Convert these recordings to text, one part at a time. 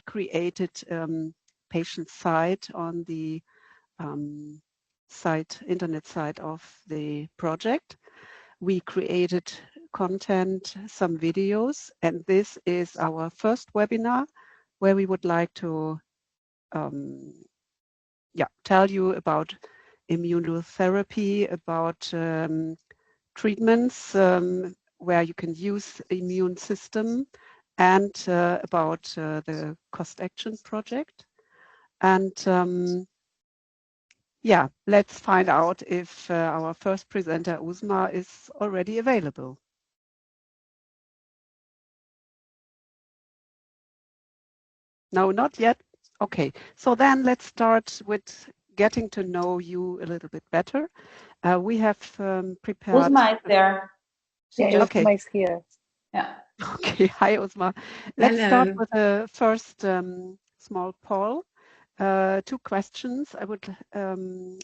created patient site on the internet site of the project. We created content, some videos, and this is our first webinar where we would like to tell you about immunotherapy, about treatments where you can use the immune system, and about the cost action project. And yeah, let's find out if our first presenter, Uzma, is already available. No, not yet. Okay, so then let's start with getting to know you a little bit better. We have prepared. Uzma is there. Okay. Uzma is here. Yeah. Okay. Hi, Uzma. Let's start with the first small poll. 2 questions I would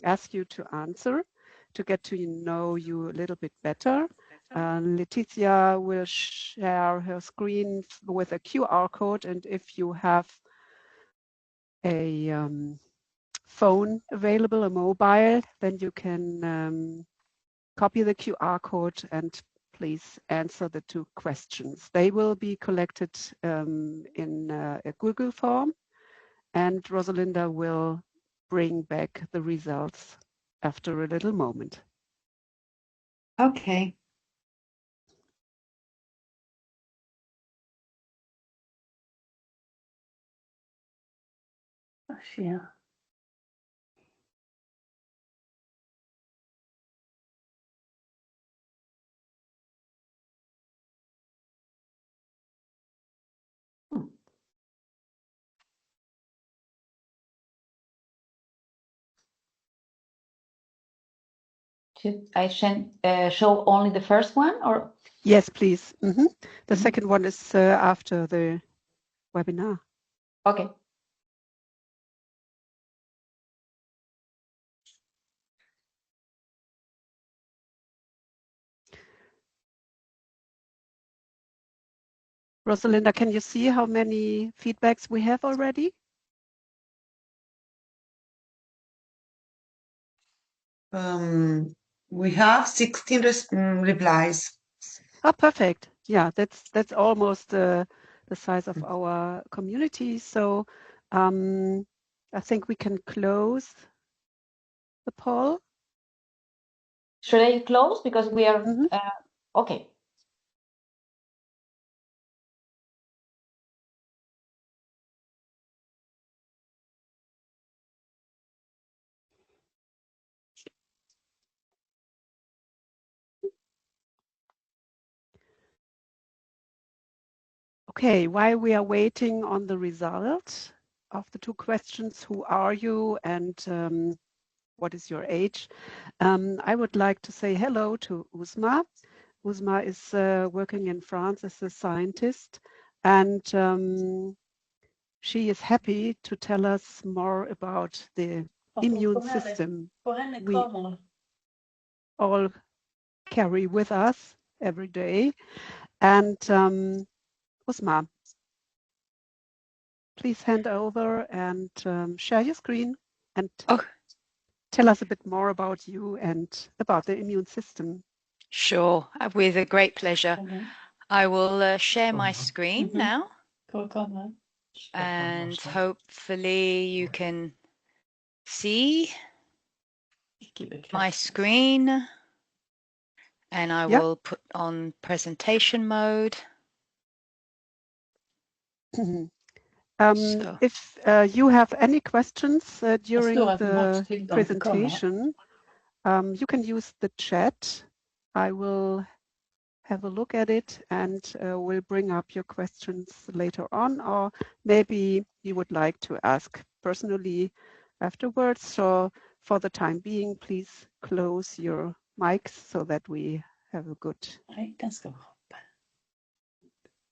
ask you to answer to get to know you a little bit better. Leticia will share her screen with a QR code, and if you have a phone available, a mobile, then you can copy the QR code and please answer the 2 questions. They will be collected in a Google form, and Rosalinda will bring back the results after a little moment. Okay. Yeah. Should I show only the first one, or? Yes, please. The second one is after the webinar. Okay. Rosalinda, can you see how many feedbacks we have already? We have 16 replies. Oh, perfect. Yeah, that's almost the size of our community. So I think we can close the poll. Should I close because we are okay? Okay, while we are waiting on the result of the 2 questions, who are you and what is your age? I would like to say hello to Uzma. Uzma is working in France as a scientist, and she is happy to tell us more about the immune system we all carry with us every day. And Uzma, please hand over and share your screen and tell us a bit more about you and about the immune system. Sure, with a great pleasure. I will share my screen now, and hopefully you can see my screen, and I will put on presentation mode. If you have any questions during the presentation, you can use the chat. I will have a look at it and we'll bring up your questions later on, or maybe you would like to ask personally afterwards. So for the time being, please close your mics so that we have a good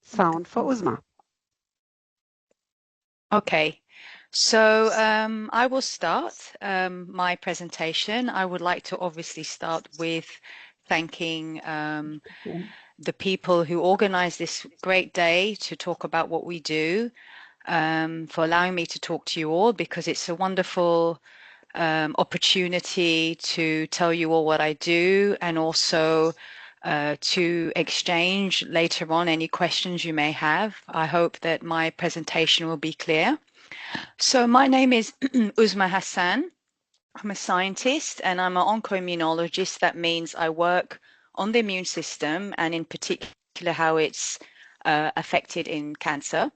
sound for Uzma. Okay, so I will start my presentation. I would like to obviously start with thanking the people who organized this great day to talk about what we do. for allowing me to talk to you all, because it's a wonderful opportunity to tell you all what I do, and also to exchange later on any questions you may have. I hope that my presentation will be clear. So my name is Uzma Hassan. I'm a scientist and I'm an oncoimmunologist. That means I work on the immune system, and in particular how it's affected in cancer.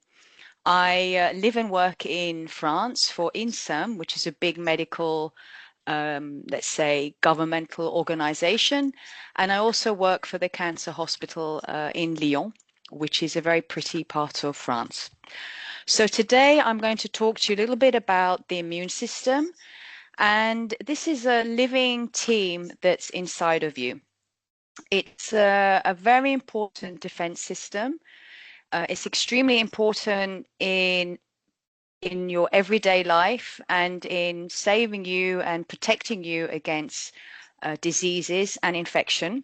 I live and work in France for INSERM, which is a big medical, let's say, governmental organization. And I also work for the Cancer Hospital in Lyon, which is a very pretty part of France. So today I'm going to talk to you a little bit about the immune system. And this is a living team that's inside of you. It's a very important defense system. It's extremely important in your everyday life and in saving you and protecting you against diseases and infection.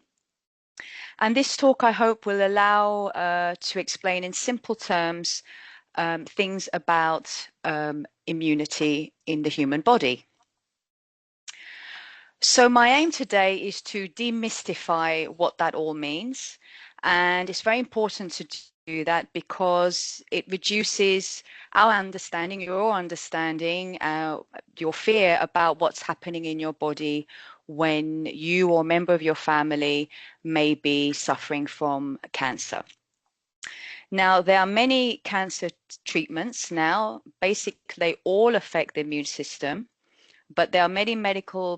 And this talk, I hope, will allow to explain in simple terms things about immunity in the human body. So my aim today is to demystify what that all means. And it's very important to do that because it reduces our understanding, your understanding, your fear about what's happening in your body when you or a member of your family may be suffering from cancer. Now, there are many cancer treatments now. Basically, they all affect the immune system. But there are many medical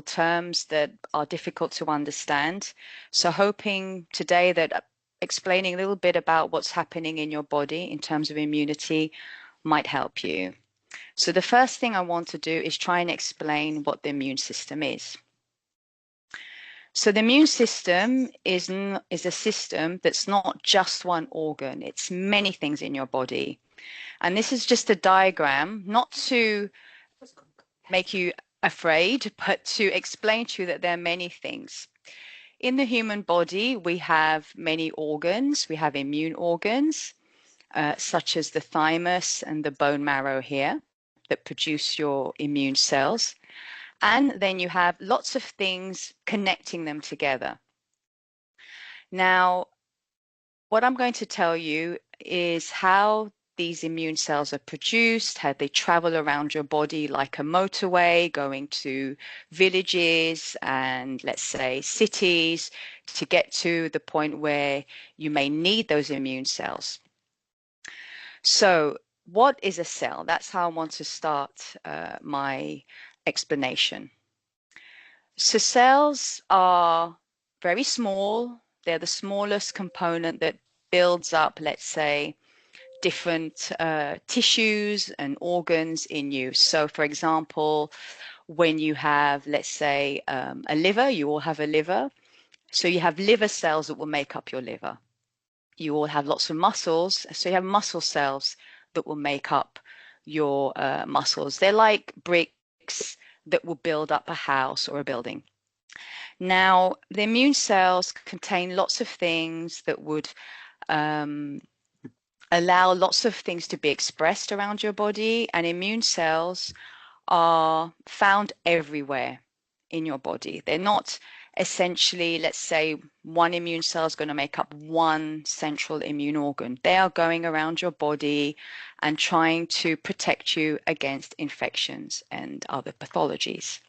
terms that are difficult to understand. So hoping today that explaining a little bit about what's happening in your body in terms of immunity might help you. So the first thing I want to do is try and explain what the immune system is. So the immune system is a system that's not just one organ, it's many things in your body. And this is just a diagram, not to make you afraid, but to explain to you that there are many things. In the human body, we have many organs. We have immune organs, such as the thymus and the bone marrow here, that produce your immune cells. And then you have lots of things connecting them together. Now, what I'm going to tell you is how these immune cells are produced, how they travel around your body like a motorway, going to villages and, let's say, cities to get to the point where you may need those immune cells. So what is a cell? That's how I want to start my explanation. So cells are very small. They're the smallest component that builds up, let's say, different tissues and organs in you. So for example, when you have, let's say, a liver, you all have a liver. So you have liver cells that will make up your liver. You all have lots of muscles. So you have muscle cells that will make up your muscles. They're like bricks that will build up a house or a building. Now, the immune cells contain lots of things that would allow lots of things to be expressed around your body, and immune cells are found everywhere in your body. They're not essentially, let's say, one immune cell is going to make up one central immune organ. They are going around your body and trying to protect you against infections and other pathologies.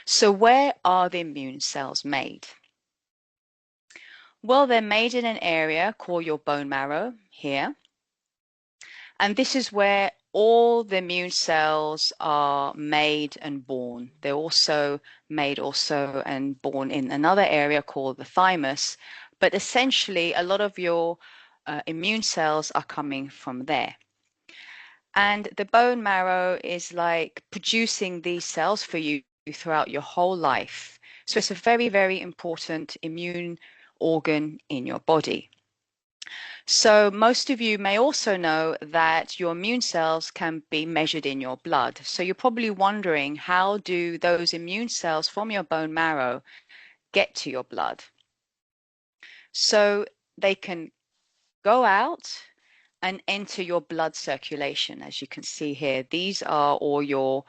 So where are the immune cells made? Well, they're made in an area called your bone marrow here. And this is where all the immune cells are made and born. They're also made and born in another area called the thymus. But essentially, a lot of your immune cells are coming from there. And the bone marrow is like producing these cells for you throughout your whole life. So it's a very, very important immune organ in your body. So most of you may also know that your immune cells can be measured in your blood. So you're probably wondering, how do those immune cells from your bone marrow get to your blood? So they can go out and enter your blood circulation. As you can see here, these are all your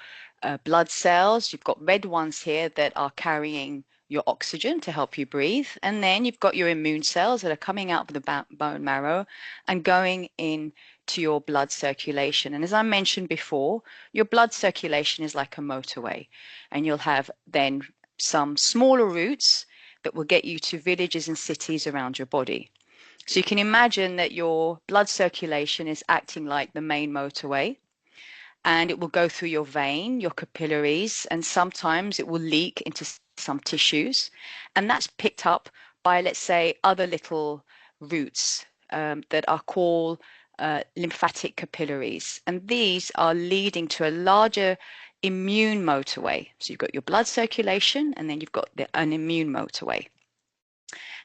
blood cells. You've got red ones here that are carrying your oxygen to help you breathe. And then you've got your immune cells that are coming out of the bone marrow and going in to your blood circulation. And as I mentioned before, your blood circulation is like a motorway, and you'll have then some smaller routes that will get you to villages and cities around your body. So you can imagine that your blood circulation is acting like the main motorway, and it will go through your vein, your capillaries, and sometimes it will leak into some tissues. And that's picked up by, let's say, other little routes that are called lymphatic capillaries. And these are leading to a larger immune motorway. So you've got your blood circulation, and then you've got an immune motorway.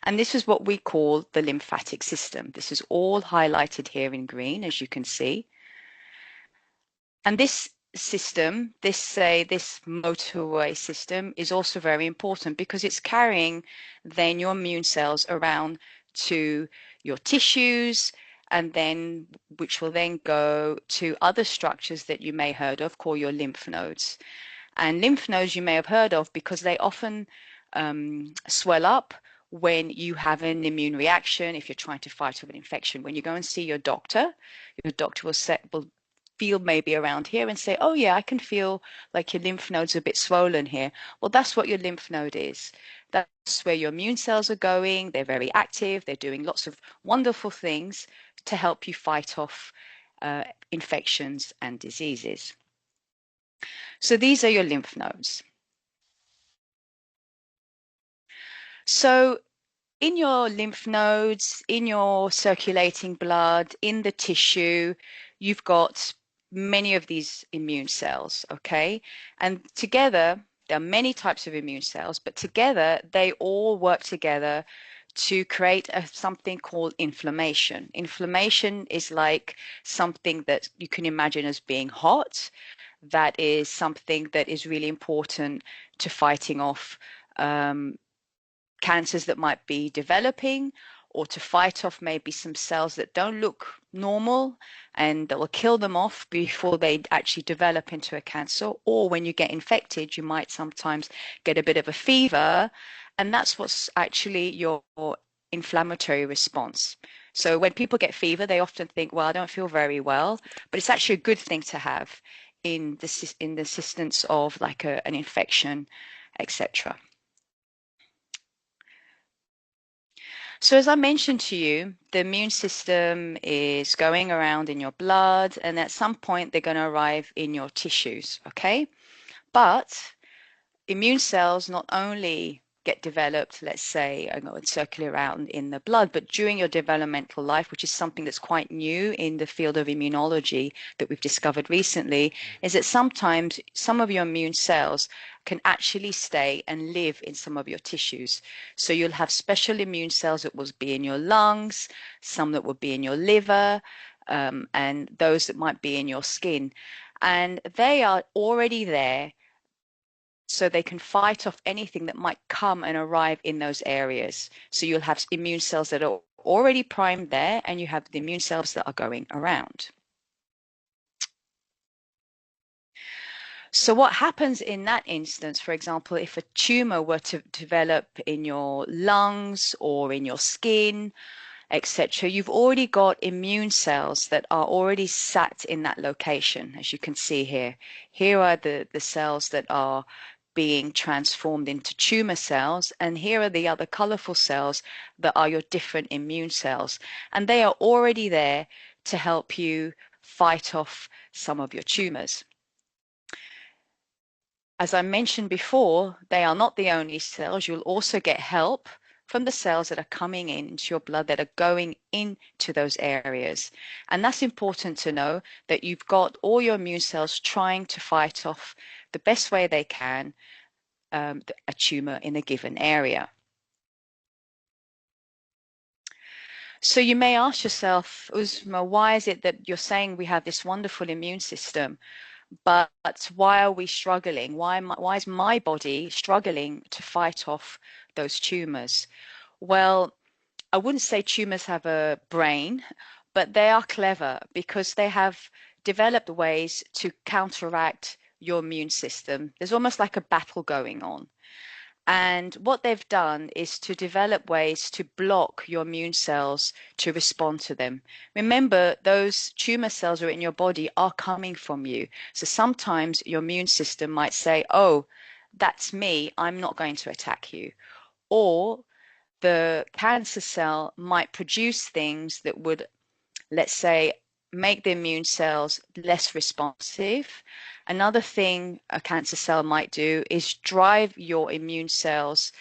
And this is what we call the lymphatic system. This is all highlighted here in green, as you can see. And this system, this motorway system, is also very important because it's carrying then your immune cells around to your tissues, and then which will then go to other structures that you may have heard of, called your lymph nodes. And lymph nodes you may have heard of because they often swell up when you have an immune reaction. If you're trying to fight off an infection, when you go and see your doctor will feel maybe around here and say, oh yeah, I can feel like your lymph nodes are a bit swollen here. Well, that's what your lymph node is. That's where your immune cells are going. They're very active. They're doing lots of wonderful things to help you fight off infections and diseases. So these are your lymph nodes. So in your lymph nodes, in your circulating blood, in the tissue, you've got many of these immune cells, okay? And together, there are many types of immune cells, but together they all work together to create something called inflammation. Inflammation is like something that you can imagine as being hot. That is something that is really important to fighting off cancers that might be developing, or to fight off maybe some cells that don't look normal and that will kill them off before they actually develop into a cancer. Or when you get infected, you might sometimes get a bit of a fever, and that's what's actually your inflammatory response. So when people get fever, they often think, well, I don't feel very well, but it's actually a good thing to have in the assistance of like an infection, etc. So as I mentioned to you, the immune system is going around in your blood, and at some point they're going to arrive in your tissues, okay? But immune cells not only get developed, let's say, and circulate around in the blood, but during your developmental life, which is something that's quite new in the field of immunology that we've discovered recently, is that sometimes some of your immune cells can actually stay and live in some of your tissues. So you'll have special immune cells that will be in your lungs, some that will be in your liver, and those that might be in your skin. And they are already there so they can fight off anything that might come and arrive in those areas. So you'll have immune cells that are already primed there, and you have the immune cells that are going around. So what happens in that instance, for example, if a tumor were to develop in your lungs or in your skin, etc., you've already got immune cells that are already sat in that location, as you can see here. Here are the cells that are being transformed into tumor cells, and here are the other colorful cells that are your different immune cells, and they are already there to help you fight off some of your tumors. As I mentioned before, they are not the only cells. You'll also get help from the cells that are coming into your blood that are going into those areas. And that's important to know, that you've got all your immune cells trying to fight off the best way they can a tumor in a given area. So you may ask yourself, Uzma, why is it that you're saying we have this wonderful immune system, but why are we struggling? Why is my body struggling to fight off those tumors? Well, I wouldn't say tumors have a brain, but they are clever because they have developed ways to counteract your immune system. There's almost like a battle going on. And what they've done is to develop ways to block your immune cells to respond to them. Remember, those tumor cells that are in your body are coming from you. So sometimes your immune system might say, oh, that's me, I'm not going to attack you. Or the cancer cell might produce things that would, let's say, make the immune cells less responsive. Another thing a cancer cell might do is drive your immune cells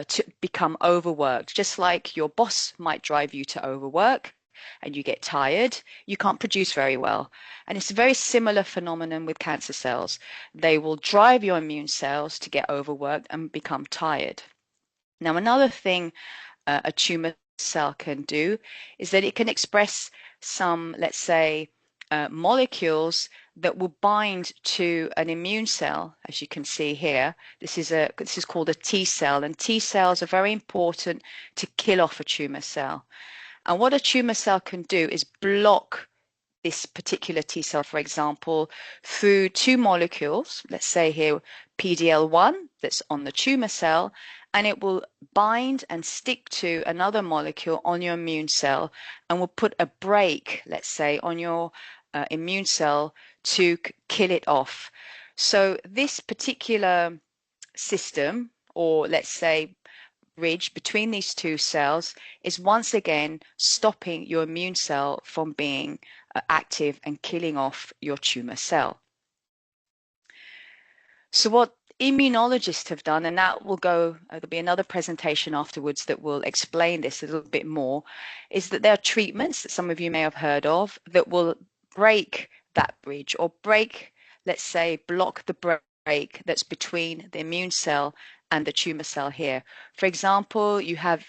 to become overworked. Just like your boss might drive you to overwork and you get tired, you can't produce very well. And it's a very similar phenomenon with cancer cells. They will drive your immune cells to get overworked and become tired. Now, another thing a tumor cell can do is that it can express some, let's say, molecules that will bind to an immune cell, as you can see here. This is called a T cell, and T cells are very important to kill off a tumor cell. And what a tumor cell can do is block this particular T cell, for example, through two molecules, let's say here PD-L1 that's on the tumor cell, and it will bind and stick to another molecule on your immune cell and will put a brake, let's say, on your immune cell to kill it off. So this particular system, or let's say bridge between these two cells, is once again stopping your immune cell from being active and killing off your tumor cell. So what immunologists have done, and that will go, there'll be another presentation afterwards that will explain this a little bit more, is that there are treatments that some of you may have heard of that will break that bridge, or break, let's say, block the break that's between the immune cell and the tumor cell here. For example, you have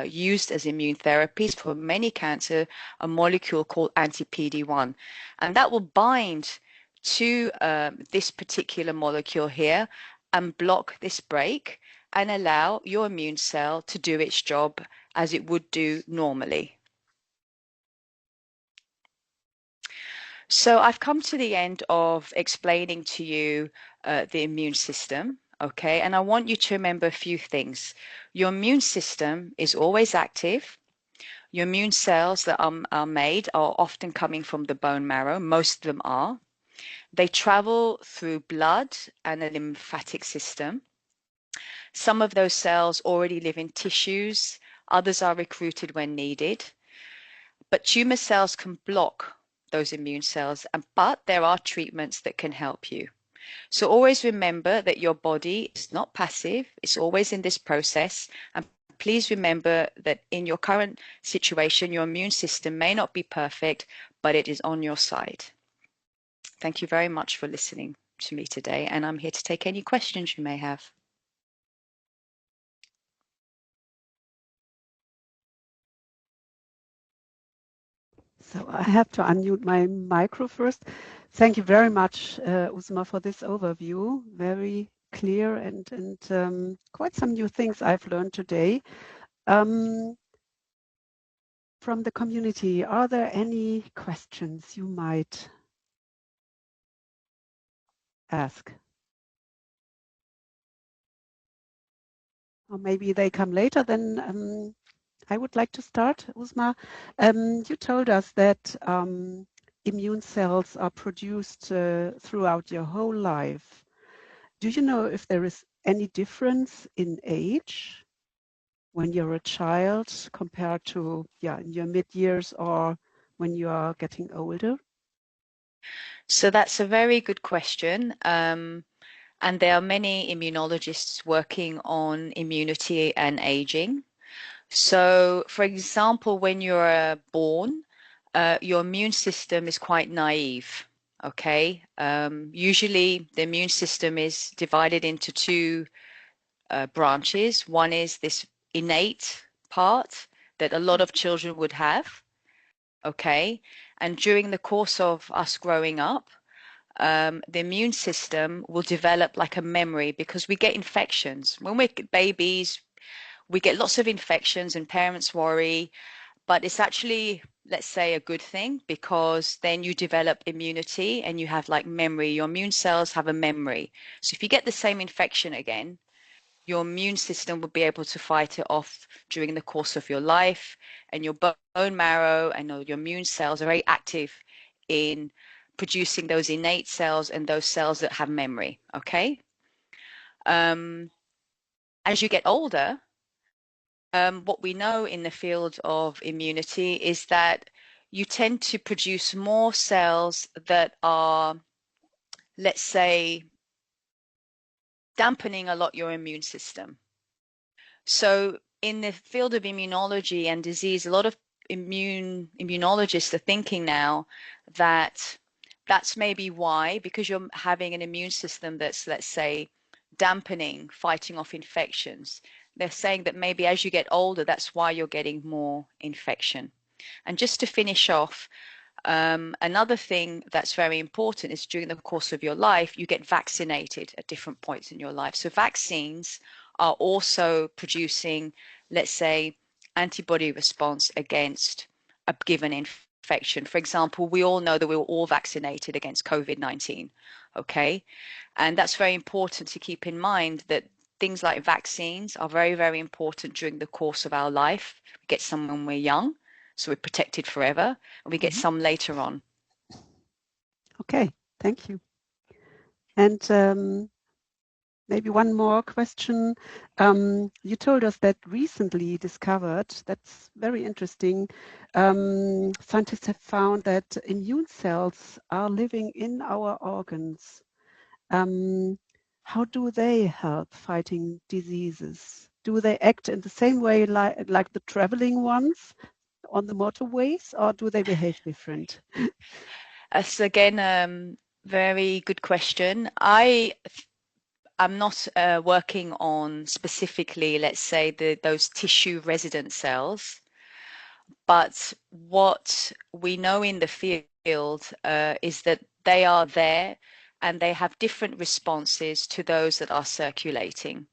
used as immune therapies for many cancer a molecule called anti-PD-1, and that will bind to this particular molecule here and block this break and allow your immune cell to do its job as it would do normally. So I've come to the end of explaining to you the immune system. Okay, and I want you to remember a few things. Your immune system is always active. Your immune cells that are made are often coming from the bone marrow. Most of them are. They travel through blood and a lymphatic system. Some of those cells already live in tissues. Others are recruited when needed. But tumor cells can block those immune cells, but there are treatments that can help you. So always remember that your body is not passive, it's always in this process. And please remember that in your current situation, your immune system may not be perfect, but it is on your side. Thank you very much for listening to me today, and I'm here to take any questions you may have. So I have to unmute my micro first. Thank you very much, Uzma, for this overview. Very clear and quite some new things I've learned today. From the community, are there any questions you might ask? Or maybe they come later, then I would like to start, Uzma. You told us that immune cells are produced throughout your whole life. Do you know if there is any difference in age when you're a child compared to in your mid-years or when you are getting older? So that's a very good question. And there are many immunologists working on immunity and aging. So, for example, when you're born, your immune system is quite naive. Okay. Usually the immune system is divided into two branches. One is this innate part that a lot of children would have. Okay. And during the course of us growing up, the immune system will develop like a memory because we get infections. When we're babies, we get lots of infections and parents worry, but it's actually let's say, a good thing, because then you develop immunity and you have like memory. Your immune cells have a memory. So if you get the same infection again, your immune system will be able to fight it off during the course of your life, and your bone marrow and your immune cells are very active in producing those innate cells and those cells that have memory. Okay. As you get older, what we know in the field of immunity is that you tend to produce more cells that are, let's say, dampening a lot your immune system. So in the field of immunology and disease, a lot of immunologists are thinking now that that's maybe why, because you're having an immune system that's, let's say, dampening, fighting off infections. They're saying that maybe as you get older, that's why you're getting more infection. And just to finish off, another thing that's very important is during the course of your life, you get vaccinated at different points in your life. So vaccines are also producing, let's say, antibody response against a given infection. For example, we all know that we were all vaccinated against COVID-19, okay? And that's very important to keep in mind, that things like vaccines are very, very important during the course of our life. We get some when we're young, so we're protected forever, and we get some later on. Okay, thank you. And maybe one more question. You told us that recently discovered, that's very interesting, scientists have found that immune cells are living in our organs. How do they help fighting diseases? Do they act in the same way like the traveling ones on the motorways, or do they behave different? That's again, very good question. I'm not working on specifically, let's say, those tissue resident cells, but what we know in the field is that they are there and they have different responses to those that are circulating.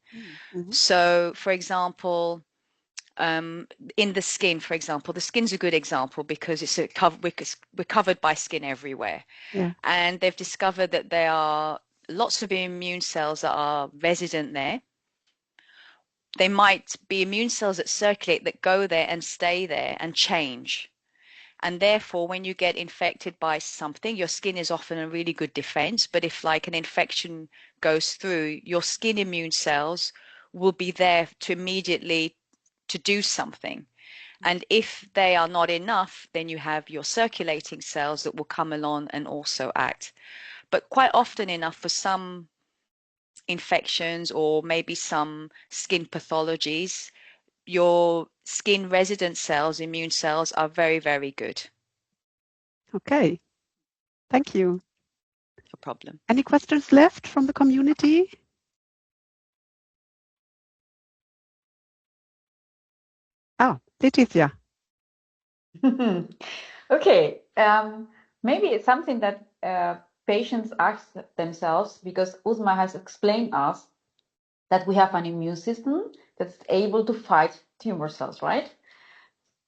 Mm-hmm. So, for example, in the skin, for example, the skin's a good example because we're covered by skin everywhere. Yeah. And they've discovered that there are lots of immune cells that are resident there. They might be immune cells that circulate, that go there and stay there and change. And therefore, when you get infected by something, your skin is often a really good defense. But if like an infection goes through, your skin immune cells will be there to immediately to do something. And if they are not enough, then you have your circulating cells that will come along and also act. But quite often enough, for some infections or maybe some skin pathologies, your skin resident cells, immune cells, are very, very good. Okay, thank you. No problem. Any questions left from the community? Oh, Laetitia. Okay, maybe it's something that patients ask themselves, because Uzma has explained us that we have an immune system that's able to fight tumor cells, right?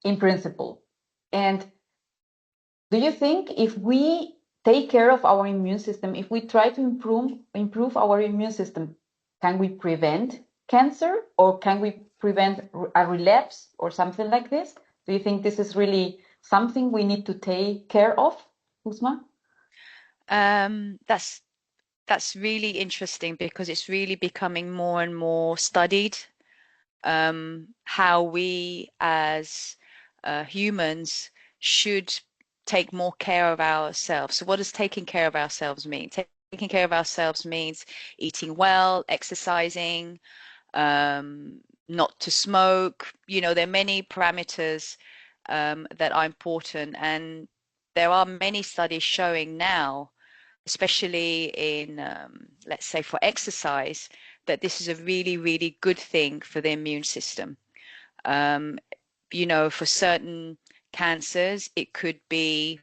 In principle. And do you think if we take care of our immune system, if we try to improve our immune system, can we prevent cancer, or can we prevent a relapse or something like this? Do you think this is really something we need to take care of, Uzma? That's really interesting, because it's really becoming more and more studied, how we as humans should take more care of ourselves. So what does taking care of ourselves mean? Taking care of ourselves means eating well, exercising, not to smoke. You know, there are many parameters that are important, and there are many studies showing now, especially in, let's say, for exercise, that this is a really, really good thing for the immune system. You know, for certain cancers, it could be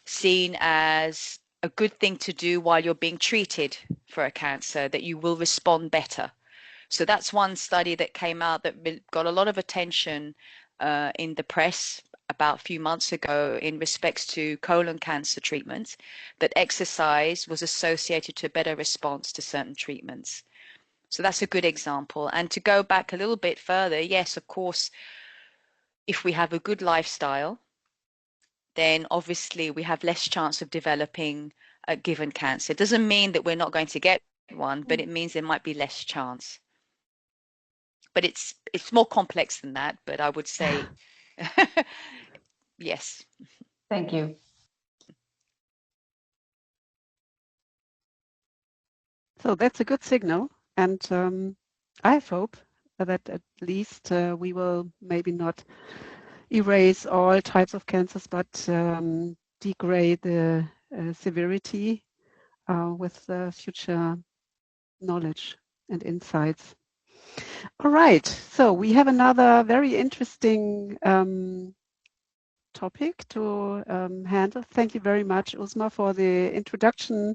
seen as a good thing to do while you're being treated for a cancer, that you will respond better. So that's one study that came out that got a lot of attention in the press about a few months ago in respects to colon cancer treatment, that exercise was associated to a better response to certain treatments. So that's a good example. And to go back a little bit further, yes, of course, if we have a good lifestyle, then obviously we have less chance of developing a given cancer. It doesn't mean that we're not going to get one, but it means there might be less chance. But it's more complex than that, but I would say yes. Thank you. So that's a good signal, and I hope that at least we will maybe not erase all types of cancers, but degrade the severity with future knowledge and insights. All right, so we have another very interesting topic to handle. Thank you very much, Uzma, for the introduction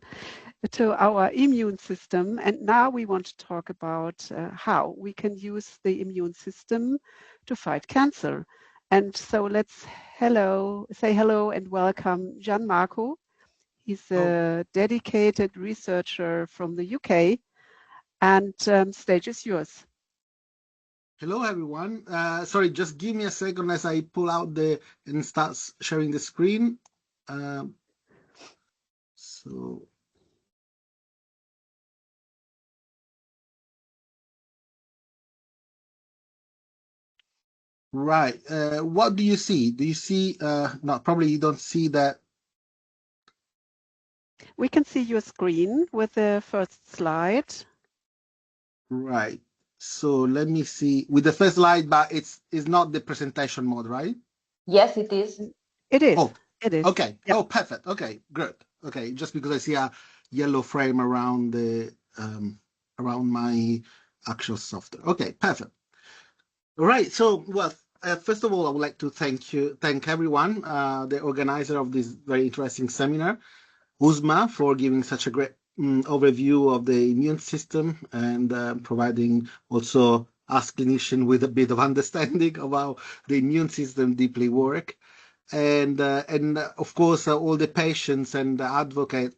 to our immune system. And now we want to talk about how we can use the immune system to fight cancer. And so let's say hello and welcome Gianmarco. He's a dedicated researcher from the UK, and stage is yours. Hello, everyone. Sorry, just give me a second as I pull out and start sharing the screen. So. Right. What do you see? Do you see? No, probably you don't see that. We can see your screen with the first slide. Right. So let me see with the first slide, but it's not the presentation mode, right? Yes, it is. It is. Oh, it is. Okay. Yep. Oh, perfect. Okay, good. Okay, just because I see a yellow frame around the around my actual software. Okay, perfect. All right. So, well, first of all, I would like to thank everyone, the organizer of this very interesting seminar, Uzma, for giving such a great overview of the immune system and providing also us clinicians with a bit of understanding of how the immune system deeply work. And of course, all the patients and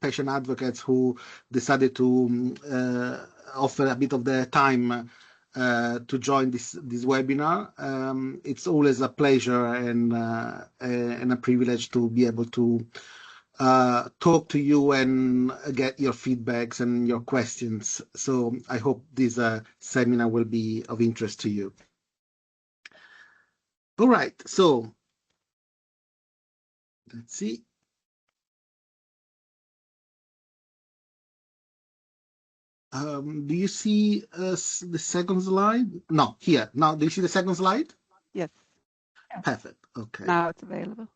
patient advocates who decided to offer a bit of their time to join this webinar. It's always a pleasure and a privilege to be able to talk to you and get your feedbacks and your questions. So I hope this seminar will be of interest to you. All right, so let's see. Do you see the second slide? No, here. Now, do you see the second slide? Yes. Perfect. Okay. Now it's available.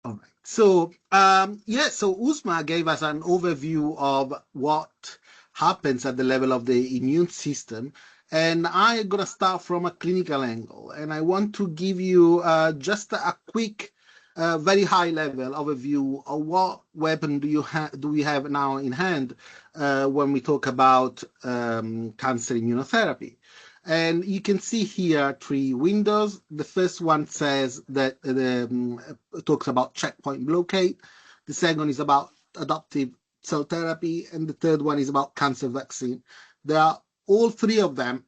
All right. So, so Uzma gave us an overview of what happens at the level of the immune system. And I'm going to start from a clinical angle. And I want to give you just a quick, very high level overview of what weapon do we have now in hand when we talk about cancer immunotherapy. And you can see here 3 windows. The first one says that talks about checkpoint blockade. The second is about adoptive cell therapy, and the third one is about cancer vaccine. There are all 3 of them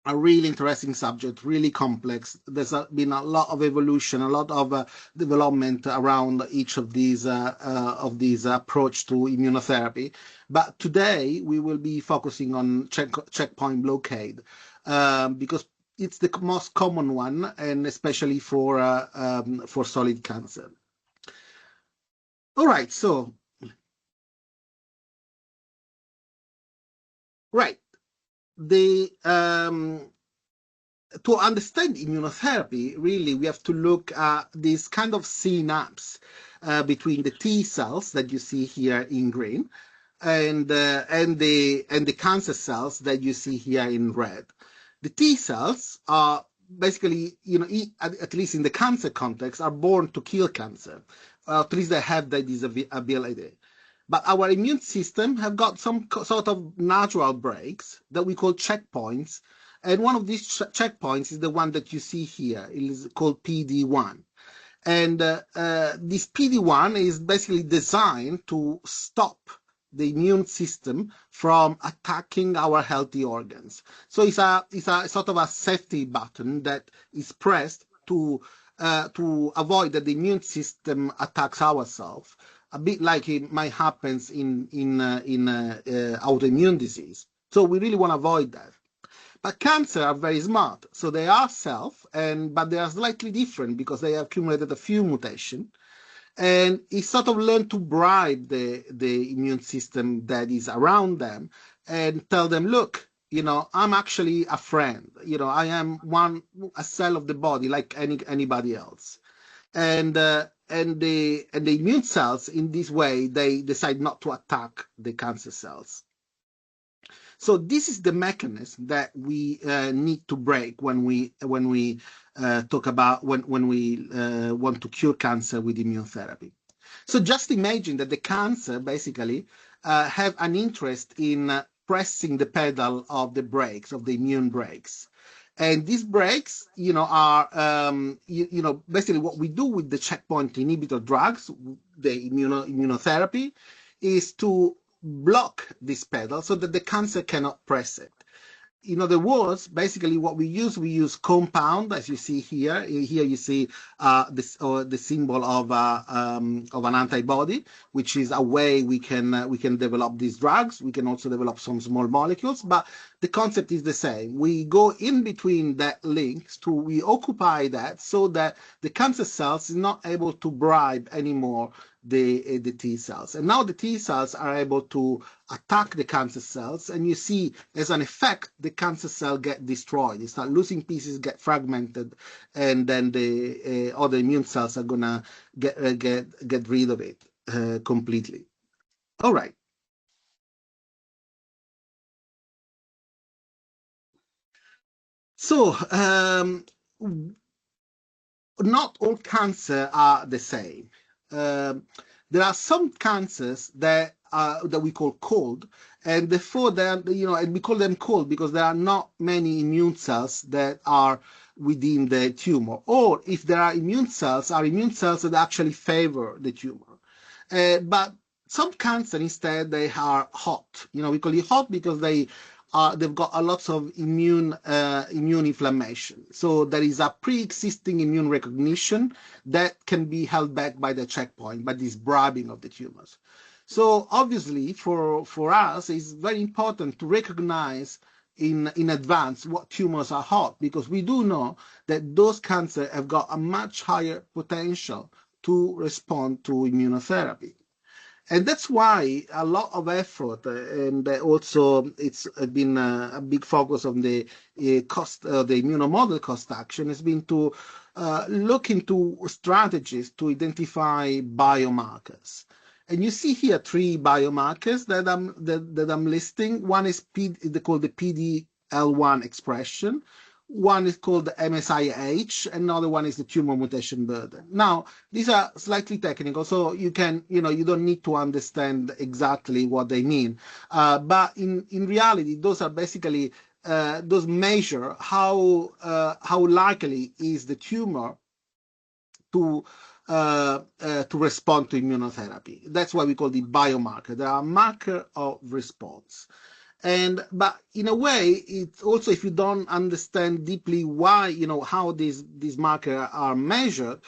are really interesting subject, really complex. There's been a lot of evolution, a lot of development around each of these approach to immunotherapy. But today we will be focusing on checkpoint blockade because it's the most common one, and especially for solid cancer. All right, so to understand immunotherapy, really, we have to look at this kind of synapse between the T cells that you see here in green and the cancer cells that you see here in red. The T cells are basically, at least in the cancer context, are born to kill cancer. At least they have this ability. But our immune system have got some sort of natural breaks that we call checkpoints And one of these checkpoints is the one that you see here. It is called PD-1. And this PD-1 is basically designed to stop the immune system from attacking our healthy organs. So it's a sort of a safety button that is pressed to avoid that the immune system attacks ourselves, a bit like it might happen in autoimmune disease. So we really want to avoid that. But cancer are very smart, so they are self, but they are slightly different because they have accumulated a few mutations, and it sort of learned to bribe the immune system that is around them and tell them, look, I'm actually a friend. I am a cell of the body like anybody else. And the immune cells in this way, they decide not to attack the cancer cells. So this is the mechanism that we need to break when we talk about when we want to cure cancer with immunotherapy. So just imagine that the cancer basically have an interest in pressing the pedal of the brakes, of the immune brakes. And these brakes, are, basically what we do with the checkpoint inhibitor drugs, the immunotherapy, is to block this pedal so that the cancer cannot press it. In other words, basically what we use compound, as you see here. Here you see the symbol of an antibody, which is a way we can develop these drugs. We can also develop some small molecules, but the concept is the same. We go in between that links we occupy that so that the cancer cells is not able to bribe anymore the T cells. And now the T cells are able to attack the cancer cells, and you see as an effect the cancer cell get destroyed. They start losing pieces, get fragmented, and then the other immune cells are gonna get rid of it completely. All right. So not all cancer are the same. There are some cancers that we call cold, and therefore and we call them cold because there are not many immune cells that are within the tumor. Or if there are immune cells that actually favor the tumor. But some cancer instead, they are hot. We call it hot because they've got a lot of immune inflammation. So there is a pre-existing immune recognition that can be held back by the checkpoint, by this bribing of the tumors. So obviously for us, it's very important to recognize in advance what tumors are hot, because we do know that those cancers have got a much higher potential to respond to immunotherapy. And that's why a lot of effort, and also it's been a big focus on the cost, the ImmunoModel cost action, has been to look into strategies to identify biomarkers. And you see here 3 biomarkers that I'm listing. One is called the PD-L1 expression. One is called the MSIH, another one is the tumor mutation burden. Now, these are slightly technical, so you don't need to understand exactly what they mean. But in reality, those are basically those measure how likely is the tumor to respond to immunotherapy. That's why we call the biomarker. They are a marker of response. But in a way, it's also, if you don't understand deeply why, how these markers are measured,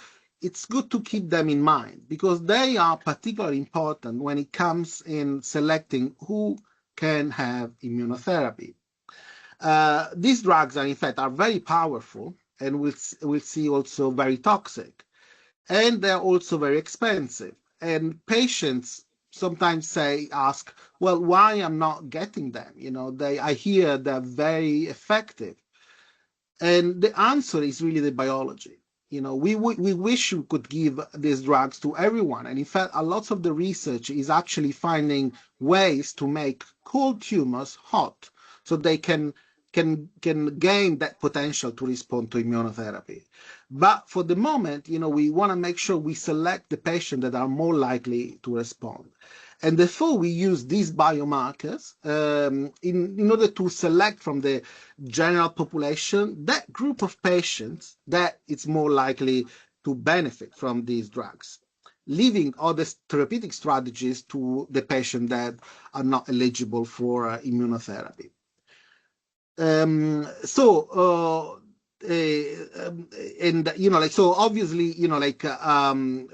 it's good to keep them in mind, because they are particularly important when it comes in selecting who can have immunotherapy. These drugs are, in fact, are very powerful, and we'll see also very toxic. And they're also very expensive. And patients sometimes ask, well, why I'm not getting them? I hear they're very effective. And the answer is really the biology. We wish we could give these drugs to everyone. And in fact, a lot of the research is actually finding ways to make cold tumors hot so they can gain that potential to respond to immunotherapy. But for the moment, we want to make sure we select the patients that are more likely to respond. And therefore, we use these biomarkers in order to select from the general population that group of patients that it's more likely to benefit from these drugs, leaving other therapeutic strategies to the patient that are not eligible for immunotherapy. And like, so obviously,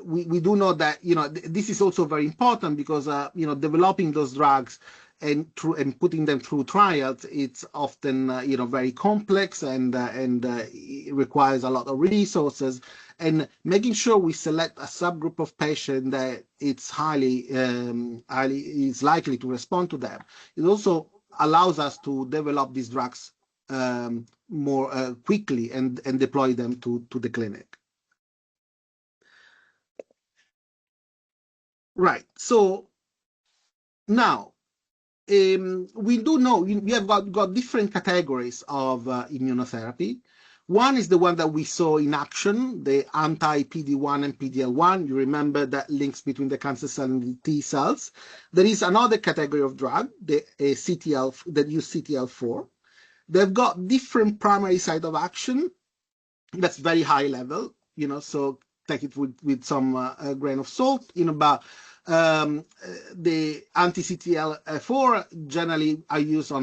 we do know that this is also very important because developing those drugs and putting them through trials, it's often very complex and it requires a lot of resources, and making sure we select a subgroup of patients that it's highly is likely to respond to them. It also allows us to develop these drugs more quickly and deploy them to the clinic. Right. So now we do know we have got different categories of immunotherapy. One is the one that we saw in action, the anti-PD-1 and PD-L1. You remember that links between the cancer cell and the T cells. There is another category of drug, the CTL, that use CTL4. They've got different primary site of action. That's very high level, so take it with some grain of salt, but the anti-CTLA4 generally are used to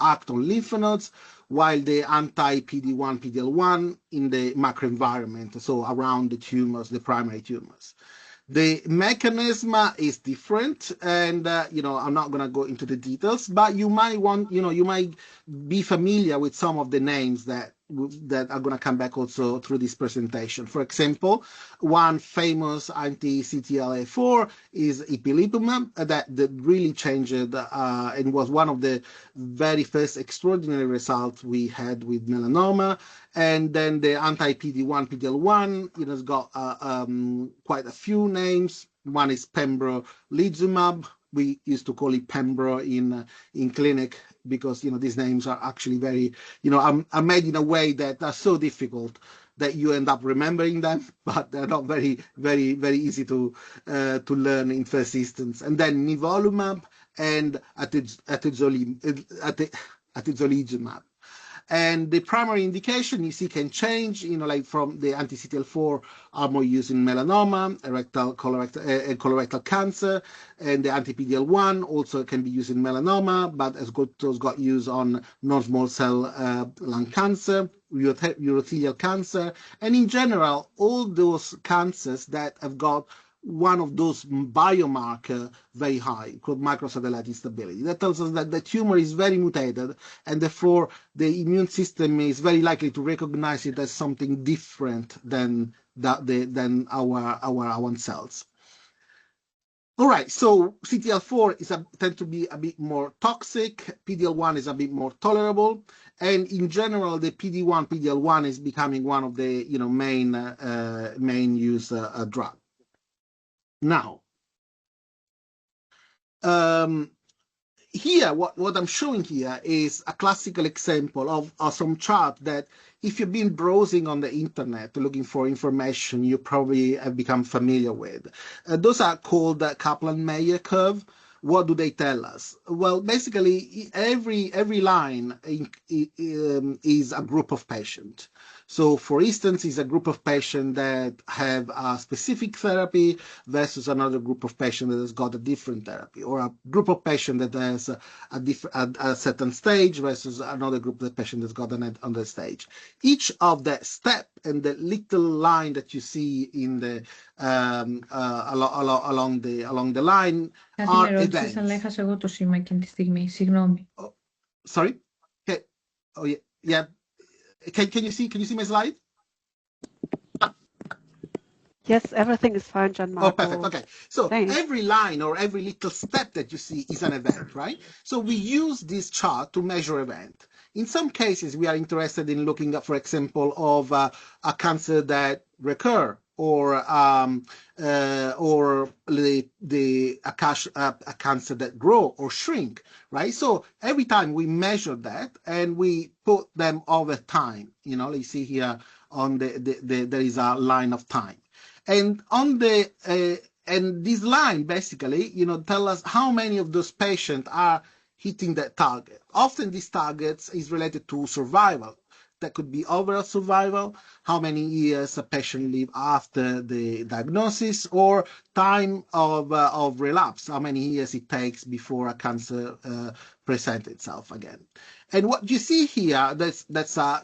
act on lymph nodes, while the anti-PD-1, PD-L1 in the macroenvironment, so around the tumors, the primary tumors. The mechanism is different, and I'm not going to go into the details, but you might be familiar with some of the names that are going to come back also through this presentation. For example, one famous anti-CTLA4 is ipilimumab that really changed and was one of the very first extraordinary results we had with melanoma. And then the anti-PD-1, PD-L1, has got quite a few names. One is pembrolizumab. We used to call it Pembro in clinic because these names are actually very are made in a way that are so difficult that you end up remembering them, but they're not very easy to learn in first instance. And then nivolumab and atezolizumab. And the primary indication you see can change, like from the anti-CTLA4 are more used in melanoma, colorectal cancer, and the anti-PD-L1 also can be used in melanoma, but has got use on non-small cell lung cancer, urothelial cancer, and in general, all those cancers that have got one of those biomarker very high, called microsatellite instability. That tells us that the tumor is very mutated, and therefore the immune system is very likely to recognize it as something different than our own cells. All right, so CTL4 tend to be a bit more toxic. PD-L1 is a bit more tolerable, and in general, the PD-1, PD-L1 is becoming one of the main use drug. Now, here, what I'm showing here is a classical example of some chart that if you've been browsing on the internet looking for information, you probably have become familiar with. Those are called the Kaplan-Meier curve. What do they tell us? Well, basically, every line is a group of patients. So, for instance, is a group of patients that have a specific therapy versus another group of patients that has got a different therapy, or a group of patients that has a certain stage versus another group of patients that's got another stage. Each of the step and the little line that you see in the along the line are events. Oh, sorry? Okay. Oh yeah. Yeah. Can you see my slide? Yes, everything is fine, Gianmarco. Oh, perfect. Okay. So thanks. Every line or every little step that you see is an event, right? So we use this chart to measure event. In some cases, we are interested in looking at, for example, of a cancer that recur, or a cancer that grow or shrink, right? So every time we measure that and we put them over time, you see here on there is a line of time. And on the and this line basically, tell us how many of those patients are hitting that target. Often these targets is related to survival. That could be overall survival, how many years a patient live after the diagnosis, or time of relapse, how many years it takes before a cancer presents itself again. And what you see here, that's a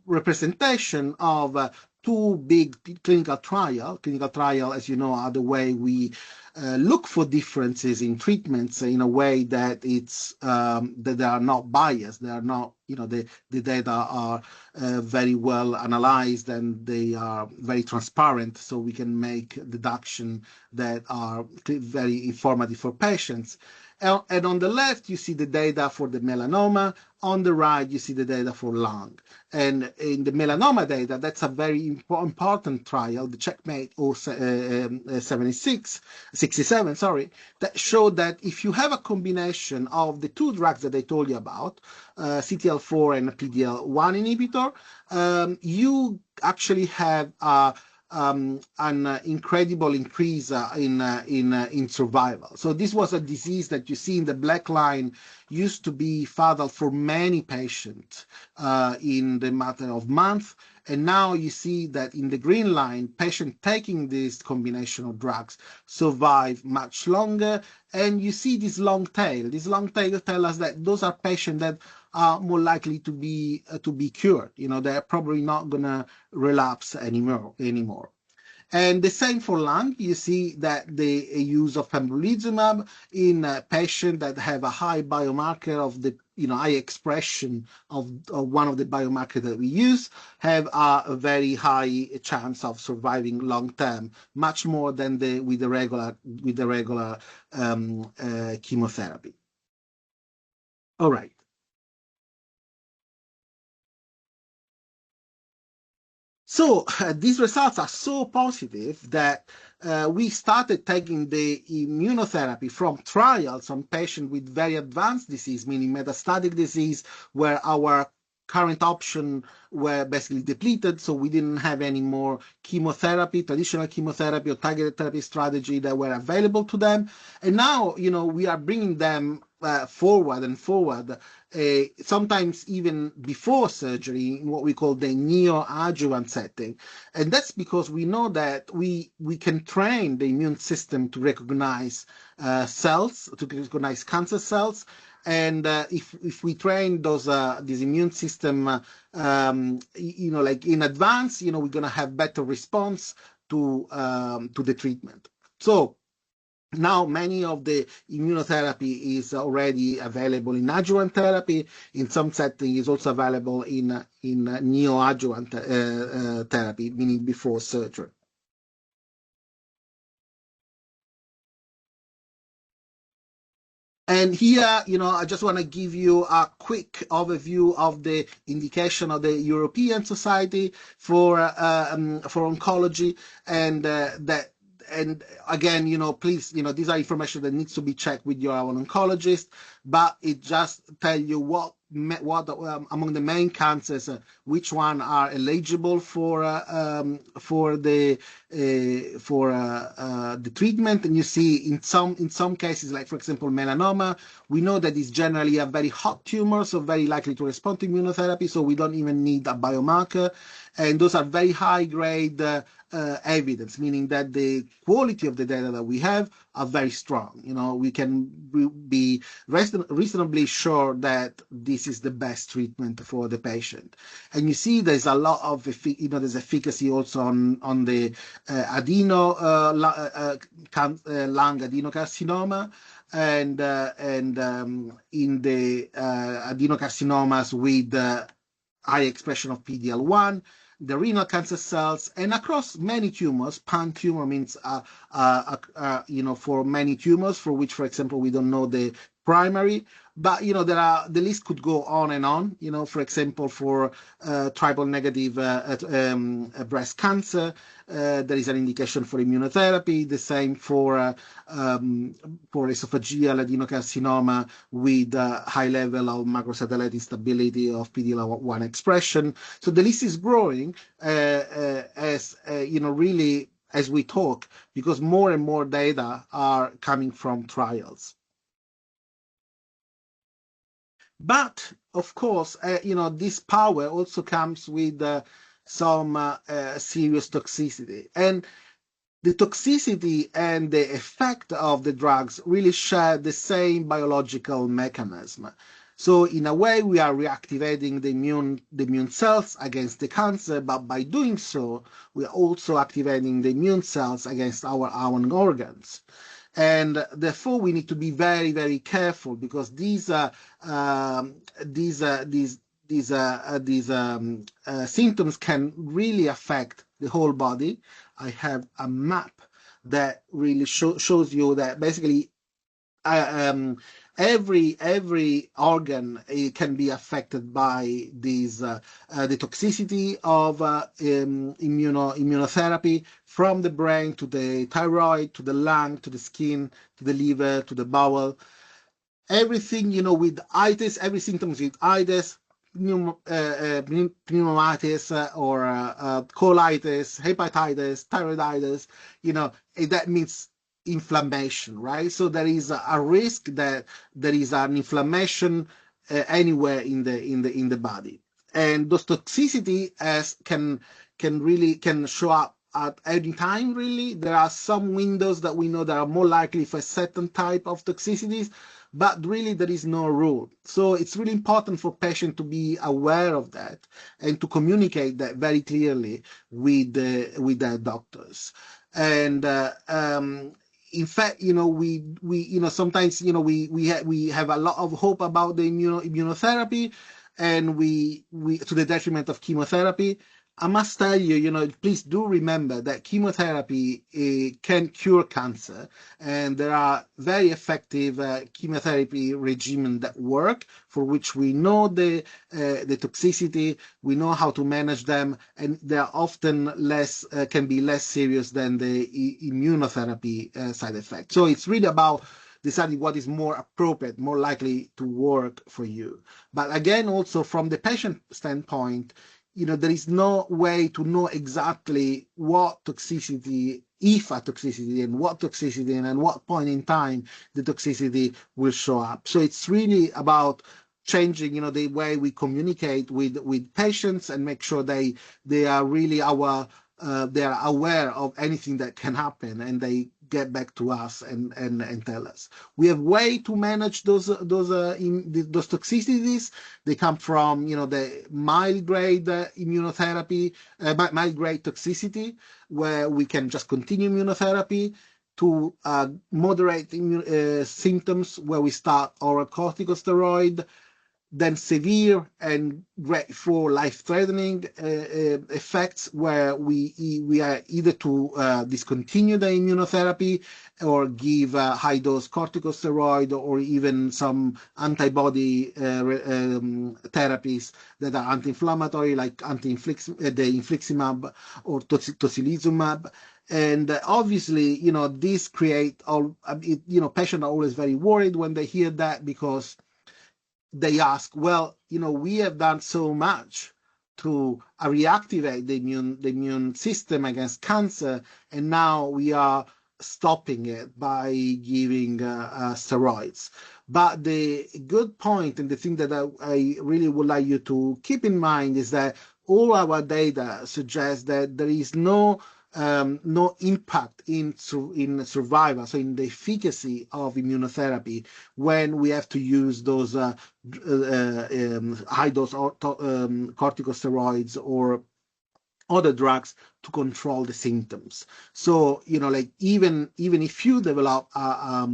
representation of two big clinical trial. Clinical trial, as you know, are the way we look for differences in treatments in a way that it's that they are not biased. They are not, the data are very well analyzed and they are very transparent, so we can make deductions that are very informative for patients. And on the left, you see the data for the melanoma. On the right, you see the data for lung. And in the melanoma data, that's a very important trial, the Checkmate 67, that showed that if you have a combination of the two drugs that I told you about, CTL4 and a PD-L1 inhibitor, you actually have an incredible increase in survival. So this was a disease that you see in the black line used to be fatal for many patients in the matter of months. And now you see that in the green line, patients taking this combination of drugs survive much longer. And you see this long tail. This long tail tells us that those are patients that are more likely to be cured. They're probably not going to relapse anymore. And the same for lung. You see that the use of pembrolizumab in patients that have a high biomarker of the high expression of one of the biomarkers that we use have a very high chance of surviving long term, much more than with the regular chemotherapy. All right. So these results are so positive that we started taking the immunotherapy from trials on patients with very advanced disease, meaning metastatic disease, where our current option were basically depleted, so we didn't have any more chemotherapy, traditional chemotherapy or targeted therapy strategy that were available to them. And now, we are bringing them forward, sometimes even before surgery, in what we call the neoadjuvant setting. And that's because we know that we can train the immune system to recognize cells, to recognize cancer cells. And if we train this immune system, like in advance, we're going to have better response to the treatment. So now many of the immunotherapy is already available in adjuvant therapy. In some settings, is also available in neoadjuvant therapy, meaning before surgery. And here, I just want to give you a quick overview of the indication of the European Society for Oncology, and and again, please, these are information that needs to be checked with your own oncologist, but it just tell you what among the main cancers, which one are eligible for the treatment. And you see in some cases, like for example melanoma, we know that it's generally a very hot tumor, so very likely to respond to immunotherapy, so we don't even need a biomarker. And those are very high grade evidence, meaning that the quality of the data that we have are very strong. We can be reasonably sure that this is the best treatment for the patient. And you see there's a lot of there's efficacy also on the lung adenocarcinoma, and in the adenocarcinomas with high expression of PD-L1, the renal cancer cells, and across many tumors. Pan-tumor means, for many tumors for which, for example, we don't know the primary, but the list could go on and on. For example, for triple negative breast cancer, there is an indication for immunotherapy. The same for esophageal adenocarcinoma with high level of microsatellite instability of PD-L1 expression. So the list is growing as really as we talk, because more and more data are coming from trials. But of course, this power also comes with some serious toxicity. And the toxicity and the effect of the drugs really share the same biological mechanism. So in a way, we are reactivating the immune cells against the cancer, but by doing so, we are also activating the immune cells against our own organs. And therefore, we need to be very, very careful, because these symptoms can really affect the whole body. I have a map that really shows you that basically every organ can be affected by these the toxicity of immunotherapy, from the brain to the thyroid to the lung to the skin to the liver to the bowel. Everything, with itis, every symptoms with itis, pneumonitis, or colitis, hepatitis, thyroiditis, that means inflammation, right? So there is a risk that there is an inflammation anywhere in the body, and those toxicity can show up at any time. Really, there are some windows that we know that are more likely for a certain type of toxicities, but really there is no rule. So it's really important for patients to be aware of that and to communicate that very clearly with their doctors. And in fact, we sometimes we have a lot of hope about the immunotherapy, and we to the detriment of chemotherapy. I must tell you, please do remember that chemotherapy can cure cancer, and there are very effective chemotherapy regimens that work, for which we know the toxicity, we know how to manage them, and they are often can be less serious than the immunotherapy side effects. So it's really about deciding what is more appropriate, more likely to work for you. But again, also from the patient standpoint, there is no way to know exactly what toxicity, if a toxicity, and what toxicity, and at what point in time the toxicity will show up. So it's really about changing, the way we communicate with patients, and make sure they are really they are aware of anything that can happen, and they get back to us and tell us. We have way to manage those toxicities. They come from the mild grade immunotherapy, mild grade toxicity, where we can just continue immunotherapy, to moderate symptoms, where we start oral corticosteroid, then severe and for life-threatening effects, where we are either to discontinue the immunotherapy, or give high-dose corticosteroid, or even some antibody therapies that are anti-inflammatory, like the infliximab or tocilizumab. And obviously, this create patients are always very worried when they hear that, because they ask, well, we have done so much to reactivate the immune system against cancer, and now we are stopping it by giving steroids. But the good point, and the thing that I really would like you to keep in mind, is that all our data suggests that there is no impact in survival, so in the efficacy of immunotherapy, when we have to use those high-dose corticosteroids or other drugs to control the symptoms. So, like even if you develop a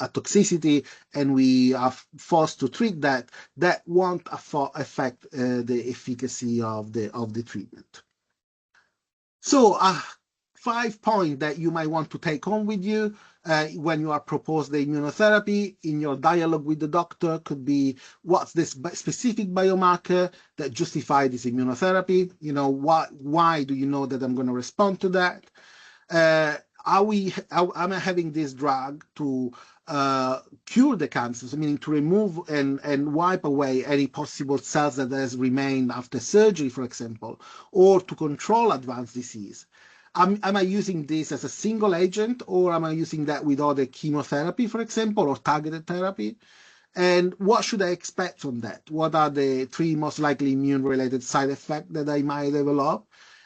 toxicity, and we are forced to treat that won't affect the efficacy of the treatment. So 5 points that you might want to take home with you when you are proposed the immunotherapy in your dialogue with the doctor could be: what's this specific biomarker that justify this immunotherapy? Why do you know that I'm going to respond to that? Am I having this drug to cure the cancers, meaning to remove and wipe away any possible cells that has remained after surgery, for example, or to control advanced disease? am I using this as a single agent, or am I using that with other chemotherapy, for example, or targeted therapy? And what should I expect from that? What are the 3 most likely immune-related side effects that I might develop?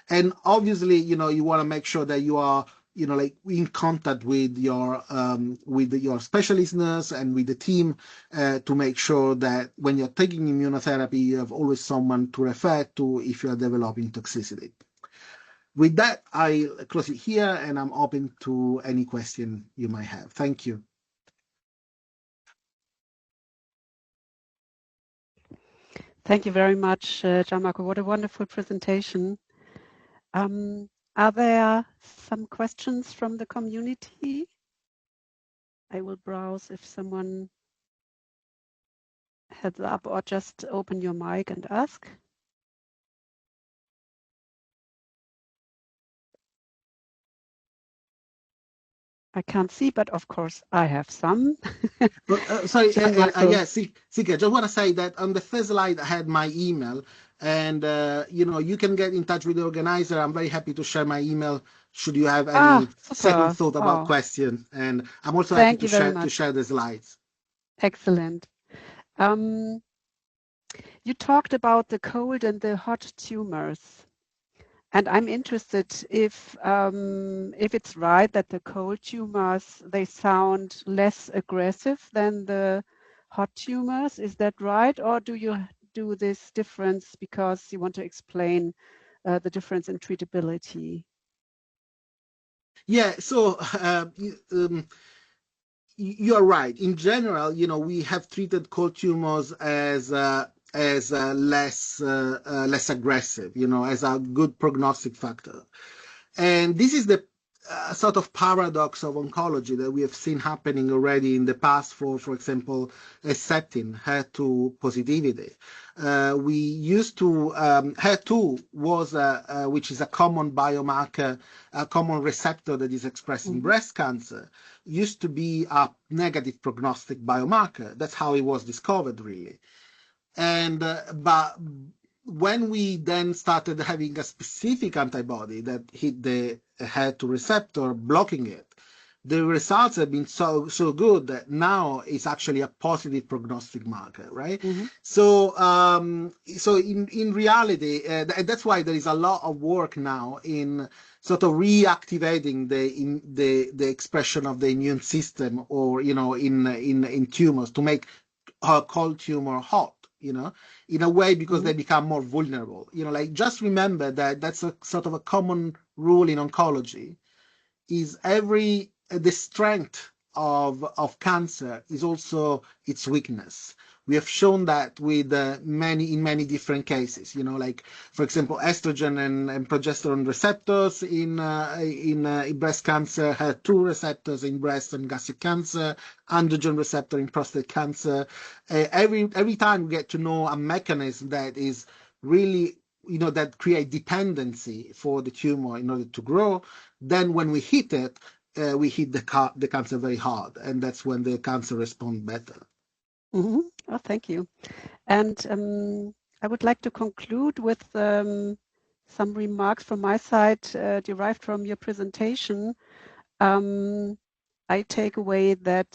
And obviously, you want to make sure that you are, like in contact with your specialist nurse and with the team to make sure that when you're taking immunotherapy, you have always someone to refer to if you are developing toxicity. With that, I'll close it here, and I'm open to any question you might have. Thank you. Thank you very much, Gianmarco. What a wonderful presentation. Are there some questions from the community? I will browse if someone heads up, or just open your mic and ask. I can't see, but of course I have some. Sorry, Gianmarco. Sika, just want to say that on the first slide I had my email, and you can get in touch with the organizer. I'm very happy to share my email should you have any second thought about question. And I'm also happy to share the slides. Excellent. You talked about the cold and the hot tumors. And I'm interested if it's right that the cold tumors, they sound less aggressive than the hot tumors. Is that right? Or do you do this difference because you want to explain the difference in treatability? Yeah, so you're right. In general, we have treated cold tumors as less aggressive, as a good prognostic factor. And this is the sort of paradox of oncology that we have seen happening already in the past for example, accepting HER2 positivity. We used to, HER2 was, which is a common biomarker, a common receptor that is expressed in breast cancer, used to be a negative prognostic biomarker. That's how it was discovered, really. And but when we then started having a specific antibody that hit the HER2 receptor, blocking it, the results have been so good that now it's actually a positive prognostic marker, right? So in reality, that's why there is a lot of work now in sort of reactivating the expression of the immune system, or in tumors, to make a cold tumor hot, in a way, because they become more vulnerable. Like, just remember that that's a sort of a common rule in oncology, is the strength of cancer is also its weakness. We have shown that with in many different cases. Like, for example, estrogen and progesterone receptors in breast cancer, HER2 receptors in breast and gastric cancer, androgen receptor in prostate cancer. Every time we get to know a mechanism that is really, that create dependency for the tumor in order to grow, then when we hit it, we hit the cancer very hard, and that's when the cancer responds better. Oh, thank you. And I would like to conclude with some remarks from my side derived from your presentation. I take away that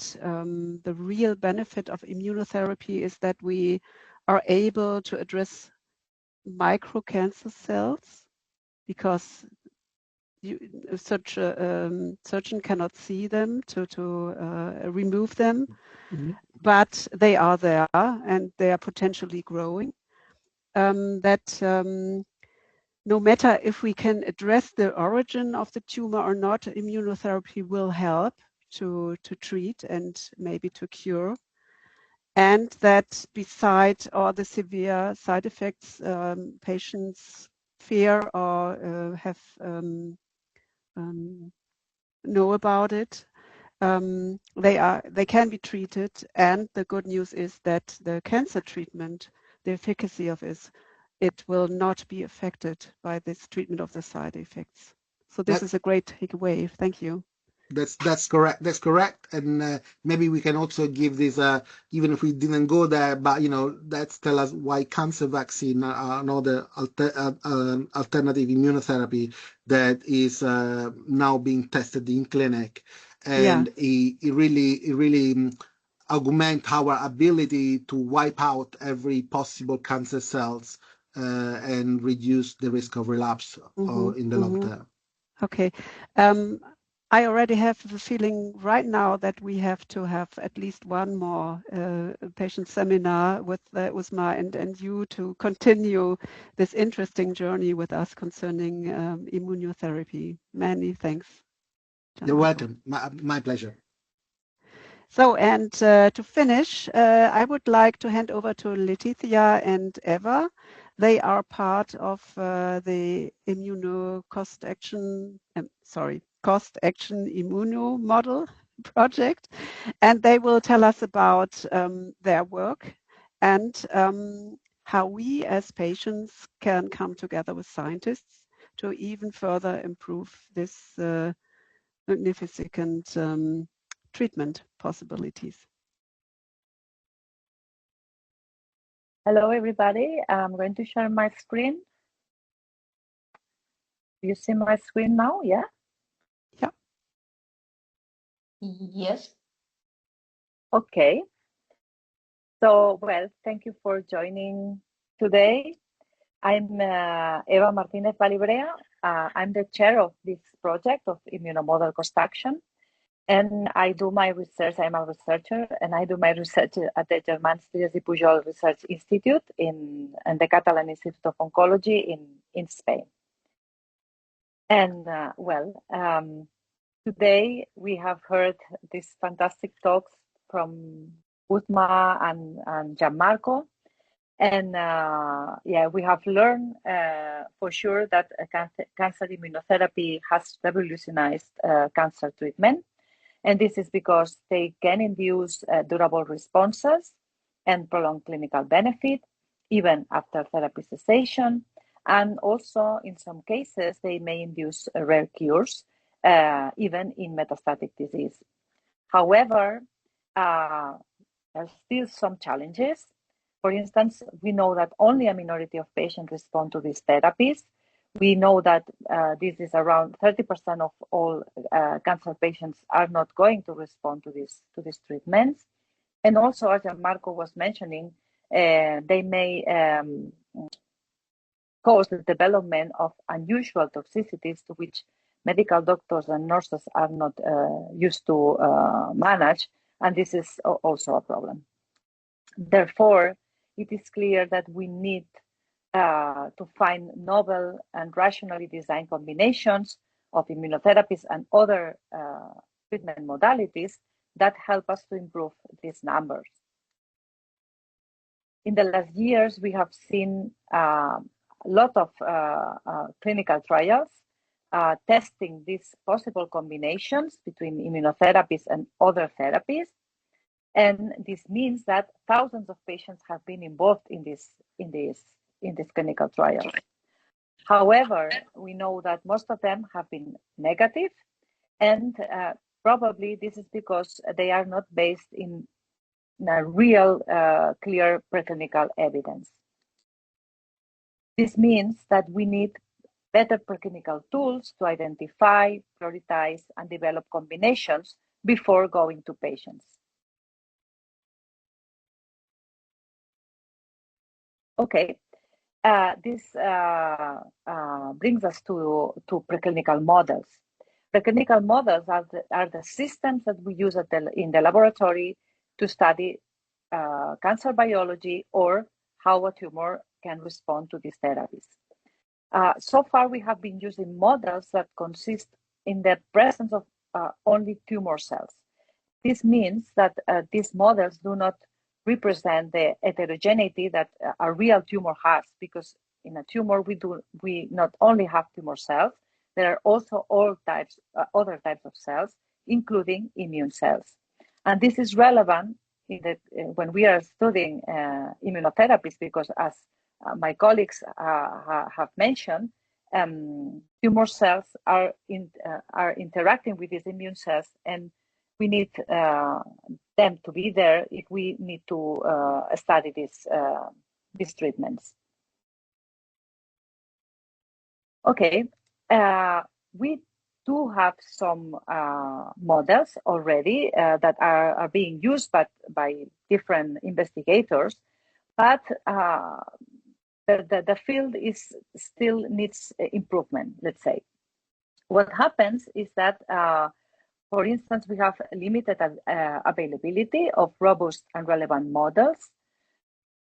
the real benefit of immunotherapy is that we are able to address microcancer cells, because such a surgeon cannot see them to remove them, but they are there and they are potentially growing. No matter if we can address the origin of the tumor or not, immunotherapy will help to treat and maybe to cure. And that beside all the severe side effects patients fear or have know about it, they can be treated. And the good news is that the cancer treatment, the efficacy of it will not be affected by this treatment of the side effects. So this is a great takeaway. Thank you. That's correct. That's correct. And maybe we can also give this, even if we didn't go there, but that's tell us why cancer vaccine are another alternative immunotherapy that is now being tested in clinic, and it really augment our ability to wipe out every possible cancer cells and reduce the risk of relapse in the long term. Okay. I already have the feeling right now that we have to have at least one more patient seminar with Uzma and you to continue this interesting journey with us concerning immunotherapy. Many thanks. You're welcome. My pleasure. So, and to finish, I would like to hand over to Leticia and Eva. They are part of the Cost Action ImmunoModel project, and they will tell us about their work and how we as patients can come together with scientists to even further improve this magnificent treatment possibilities. Hello, everybody. I'm going to share my screen. You see my screen now, yeah? Yeah. Yes. Okay. So, well, thank you for joining today. I'm Eva Martinez Balibrea. I'm the chair of this project of ImmunoModel Cost Action. And I do my research, I'm a researcher, and I do my research at the Germán Trias y Pujol Research Institute in the Catalan Institute of Oncology in Spain. And today we have heard these fantastic talks from Uzma and Gianmarco. And we have learned for sure that cancer immunotherapy has revolutionized cancer treatment. And this is because they can induce durable responses and prolonged clinical benefit, even after therapy cessation. And also, in some cases, they may induce rare cures, even in metastatic disease. However, there are still some challenges. For instance, we know that only a minority of patients respond to these therapies. We know that this is around 30% of all cancer patients are not going to respond to these treatments. And also, as Marco was mentioning, they may cause the development of unusual toxicities to which medical doctors and nurses are not used to manage, and this is also a problem. Therefore, it is clear that we need to find novel and rationally designed combinations of immunotherapies and other treatment modalities that help us to improve these numbers. In the last years, we have seen a lot of clinical trials testing these possible combinations between immunotherapies and other therapies. And this means that thousands of patients have been involved in this clinical trials. However, we know that most of them have been negative, and probably this is because they are not based in a real clear preclinical evidence. This means that we need better preclinical tools to identify, prioritize, and develop combinations before going to patients. Okay, this brings us to preclinical models. Preclinical models are the systems that we use in the laboratory to study cancer biology or how a tumor can respond to these therapies. So far, we have been using models that consist in the presence of only tumor cells. This means that these models do not represent the heterogeneity that a real tumor has, because in a tumor we not only have tumor cells, there are also all types, other types of cells, including immune cells. And this is relevant when we are studying immunotherapies, because as my colleagues have mentioned, tumor cells are interacting with these immune cells, and we need them to be there if we need to study these treatments. Okay, we do have some models already that are being used by different investigators, but the field still needs improvement, let's say. What happens is that, for instance, we have limited availability of robust and relevant models.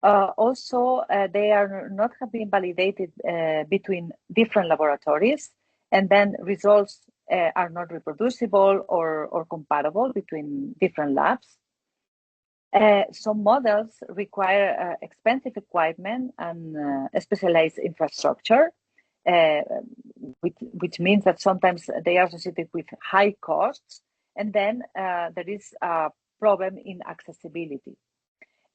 Also, they are not have been validated between different laboratories, and then results are not reproducible or comparable between different labs. Some models require expensive equipment and specialized infrastructure, which means that sometimes they are associated with high costs, and then there is a problem in accessibility.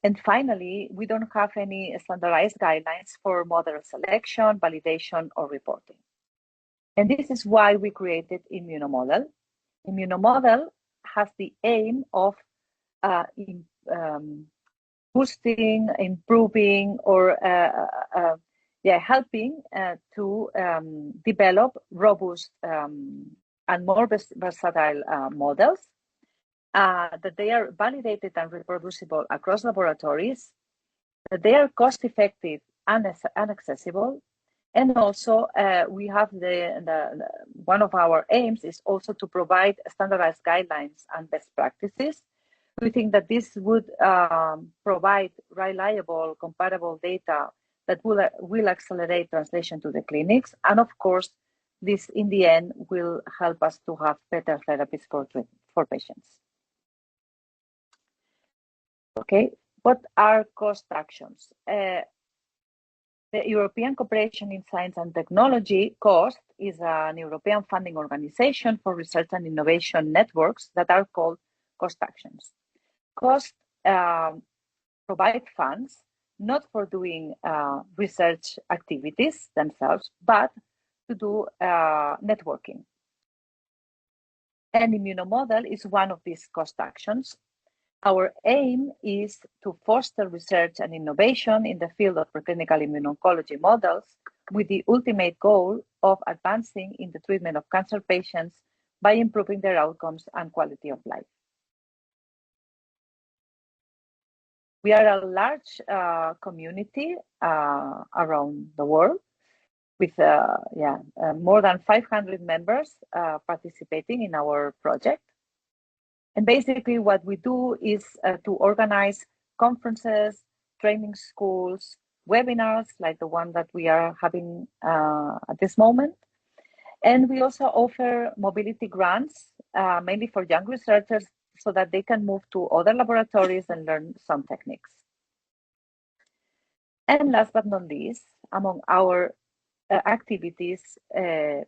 And finally, we don't have any standardized guidelines for model selection, validation, or reporting. And this is why we created ImmunoModel. ImmunoModel has the aim of boosting, improving, or helping to develop robust and more versatile models that they are validated and reproducible across laboratories, that they are cost-effective and accessible, and also we have one of our aims is also to provide standardized guidelines and best practices. We think that this would provide reliable, comparable data that will accelerate translation to the clinics, and of course, this in the end will help us to have better therapies for patients. Okay, what are cost actions? The European Cooperation in Science and Technology, COST, is an European funding organization for research and innovation networks that are called cost actions. COST provide funds not for doing research activities themselves, but to do networking. And ImmunoModel is one of these cost actions. Our aim is to foster research and innovation in the field of preclinical immuno-oncology models with the ultimate goal of advancing in the treatment of cancer patients by improving their outcomes and quality of life. We are a large community around the world with more than 500 members participating in our project. And basically what we do is to organize conferences, training schools, webinars like the one that we are having at this moment. And we also offer mobility grants, mainly for young researchers, so that they can move to other laboratories and learn some techniques. And last but not least, among our activities,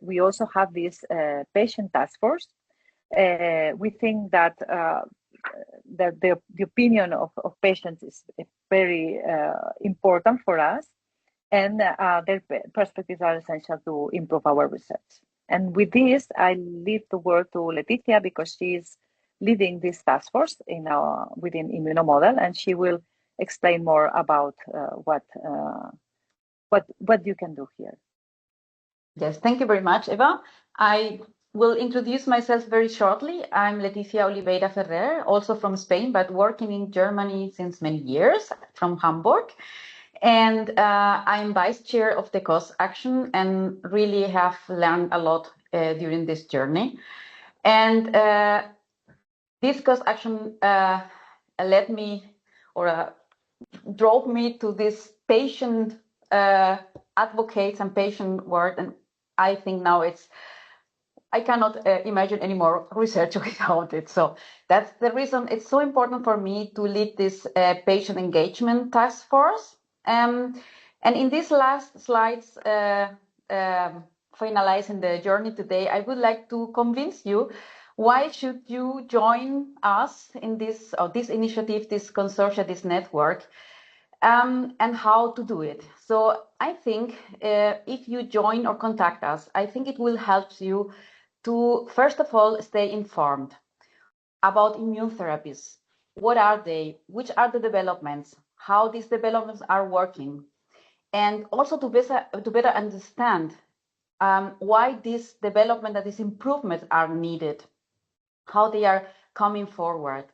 we also have this patient task force. We think that the opinion of patients is very important for us, and their perspectives are essential to improve our research. And with this, I leave the word to Leticia because she is leading this task force within ImmunoModel, and she will explain more about what you can do here. Yes, thank you very much, Eva. I will introduce myself very shortly. I'm Leticia Oliveira Ferrer, also from Spain, but working in Germany since many years, from Hamburg. And I'm vice chair of the COST Action and really have learned a lot during this journey. And this COST Action led me or drove me to this patient advocates and patient work. And I think now I cannot imagine any more research without it. So that's the reason it's so important for me to lead this patient engagement task force. And in these last slides, finalizing the journey today, I would like to convince you why should you join us in this initiative, this consortium, this network. and how to do it. So I think if you join or contact us, I think it will help you to, first of all, stay informed about immune therapies. What are they? Which are the developments? How these developments are working? And also to better understand why this development and these improvements are needed, how they are coming forward.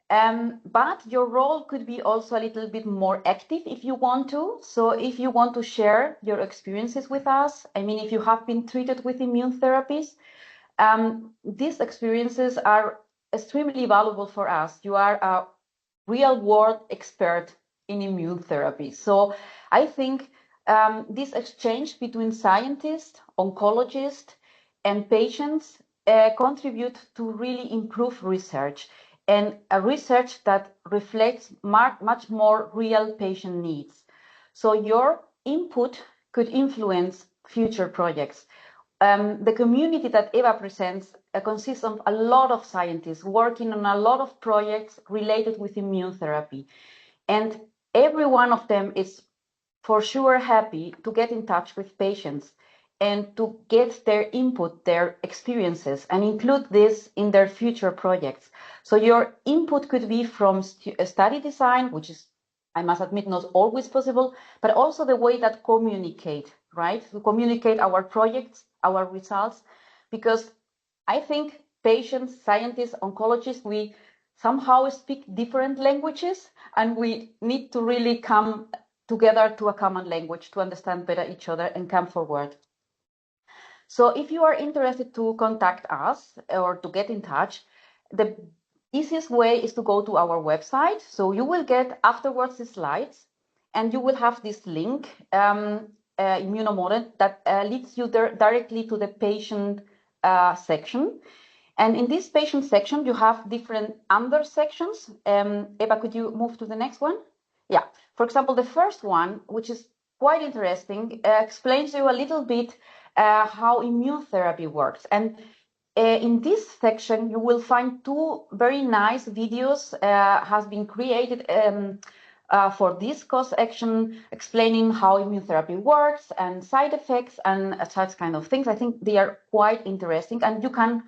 But your role could be also a little bit more active if you want to. So if you want to share your experiences with us, I mean, if you have been treated with immune therapies, these experiences are extremely valuable for us. You are a real world expert in immune therapy. So I think this exchange between scientists, oncologists, and patients contribute to really improve research, and a research that reflects much more real patient needs. So your input could influence future projects. The community that Eva presents consists of a lot of scientists working on a lot of projects related with immune therapy. And every one of them is for sure happy to get in touch with patients and to get their input, their experiences, and include this in their future projects. So your input could be from study design, which is, I must admit, not always possible, but also the way that communicate, right? To communicate our projects, our results, because I think patients, scientists, oncologists, we somehow speak different languages, and we need to really come together to a common language to understand better each other and come forward. So if you are interested to contact us or to get in touch, the easiest way is to go to our website. So you will get afterwards the slides, and you will have this link, ImmunoModel, that leads you directly to the patient section. And in this patient section, you have different under sections. Eva, could you move to the next one? Yeah. For example, the first one, which is quite interesting, explains to you a little bit how immune therapy works. And in this section, you will find two very nice videos has been created for this course action, explaining how immune therapy works and side effects and such kind of things. I think they are quite interesting, and you can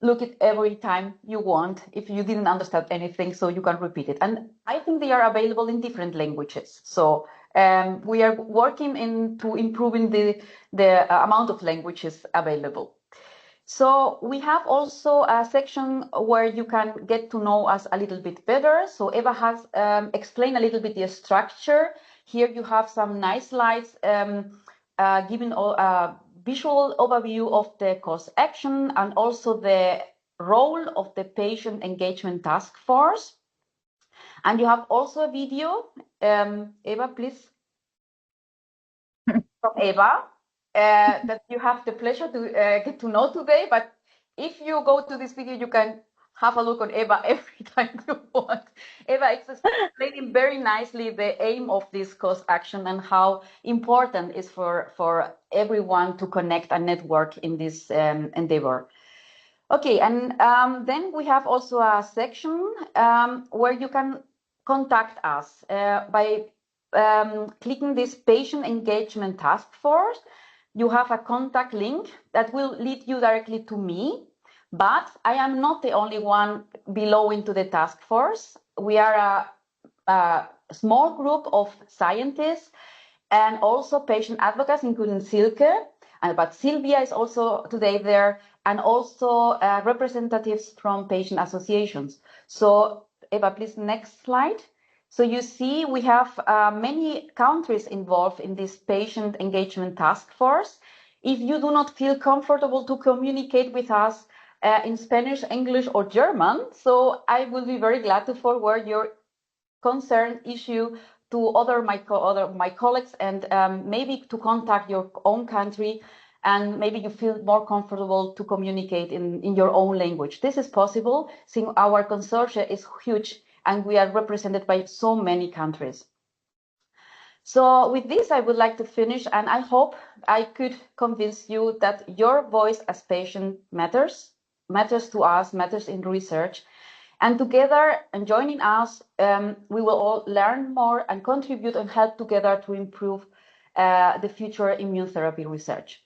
look at every time you want if you didn't understand anything, so you can repeat it. And I think they are available in different languages. So we are working into improving the amount of languages available. So we have also a section where you can get to know us a little bit better. So Eva has explained a little bit the structure. Here you have some nice slides giving a visual overview of the course action and also the role of the patient engagement task force. And you have also a video, Eva, please, from Eva, that you have the pleasure to get to know today. But if you go to this video, you can have a look on Eva every time you want. Eva is explaining very nicely the aim of this course action and how important it is for everyone to connect and network in this endeavor. Okay, and then we have also a section where you can contact us by clicking this patient engagement task force. You have a contact link that will lead you directly to me, but I am not the only one belonging to the task force. We are a small group of scientists and also patient advocates, including Silke, but Sylvia is also today there, and also representatives from patient associations. So Eva, please, next slide. So you see we have many countries involved in this patient engagement task force. If you do not feel comfortable to communicate with us in Spanish, English, or German, so I will be very glad to forward your concern issue to my colleagues, and maybe to contact your own country, and maybe you feel more comfortable to communicate in your own language. This is possible since our consortia is huge and we are represented by so many countries. So with this, I would like to finish, and I hope I could convince you that your voice as patient matters to us, matters in research. And together, and joining us, we will all learn more and contribute and help together to improve the future immune therapy research.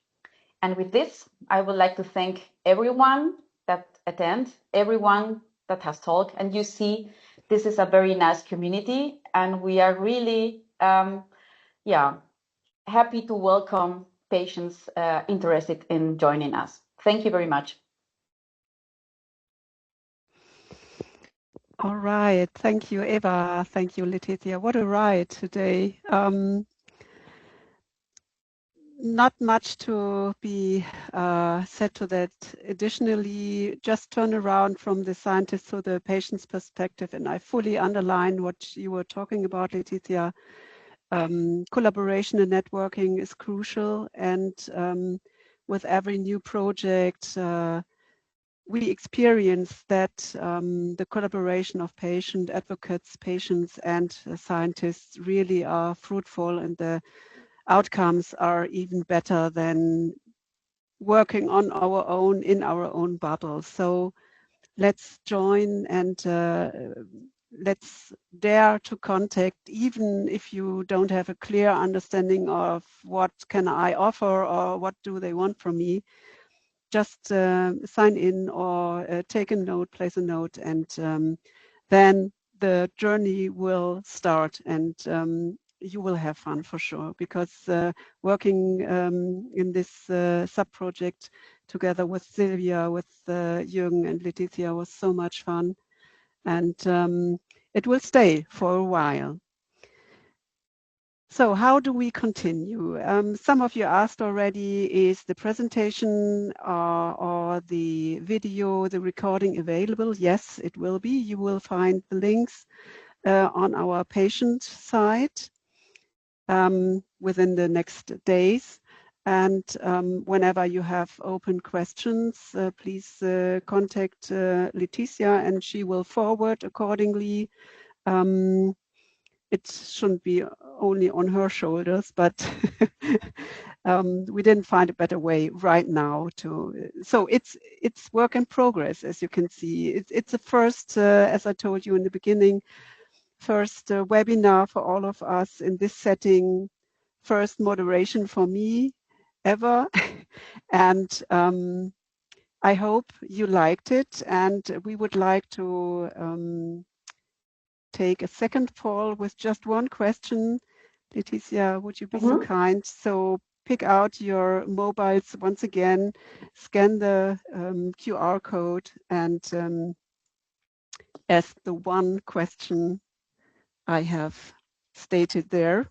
And with this, I would like to thank everyone that attend, everyone that has talked. And you see, this is a very nice community, and we are really, happy to welcome patients interested in joining us. Thank you very much. All right. Thank you, Eva. Thank you, Letizia. What a ride today. Not much to be said to that. Additionally, just turn around from the scientist to the patient's perspective, and I fully underline what you were talking about, Letizia. Collaboration and networking is crucial, and with every new project, we experience that the collaboration of patient advocates, patients, and scientists really are fruitful, and the outcomes are even better than working on our own in our own bubble. So let's join and let's dare to contact, even if you don't have a clear understanding of what can I offer or what do they want from me. Just sign in or take a note, place a note, and then the journey will start, and you will have fun for sure, because working in this sub-project together with Silvia, with Jürgen and Letizia was so much fun, and it will stay for a while. So how do we continue? Some of you asked already, is the presentation or the video, the recording available? Yes, it will be. You will find the links on our patient site within the next days. And whenever you have open questions, please contact Letizia, and she will forward accordingly. It shouldn't be only on her shoulders, but we didn't find a better way right now to. So it's work in progress, as you can see. It's the first, as I told you in the beginning, first webinar for all of us in this setting, first moderation for me ever, and I hope you liked it. And we would like to take a second poll with just one question. Letizia, would you be so kind? So pick out your mobiles once again, scan the QR code, and ask the one question I have stated there.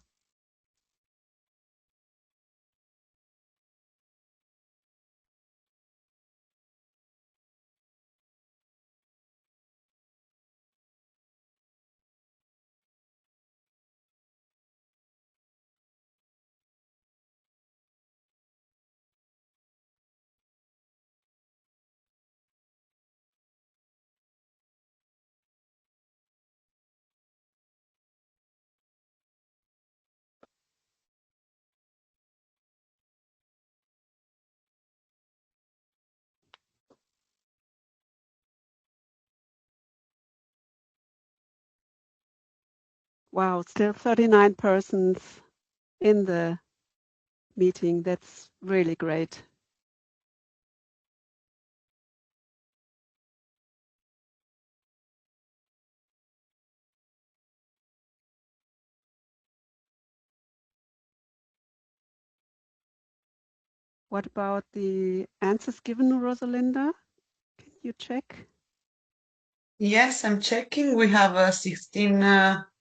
Wow, still 39 persons in the meeting. That's really great. What about the answers given, Rosalinda? Can you check? Yes, I'm checking. We have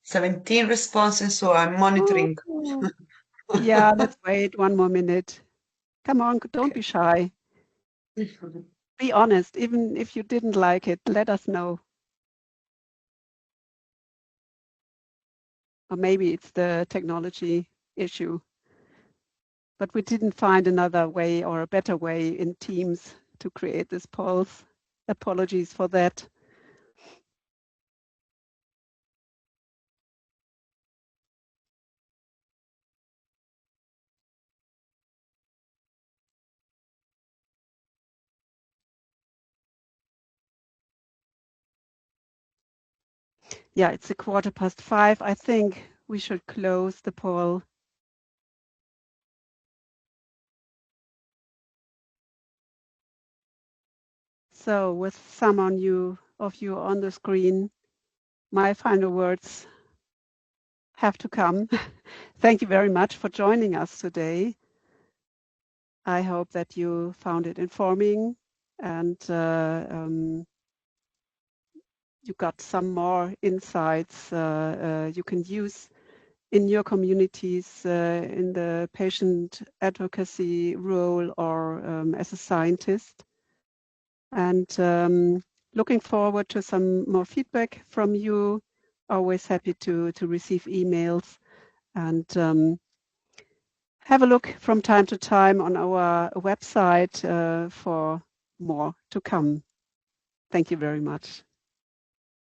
17 responses, so I'm monitoring. Oh, yeah, let's wait one more minute. Come on, don't be shy. Be honest, even if you didn't like it, let us know. Or maybe it's the technology issue. But we didn't find another way or a better way in Teams to create this polls. Apologies for that. Yeah, it's 5:15. I think we should close the poll. So with some of you on the screen, my final words have to come. Thank you very much for joining us today. I hope that you found it informing and you got some more insights you can use in your communities in the patient advocacy role or as a scientist. And looking forward to some more feedback from you. Always happy to receive emails and have a look from time to time on our website for more to come. Thank you very much.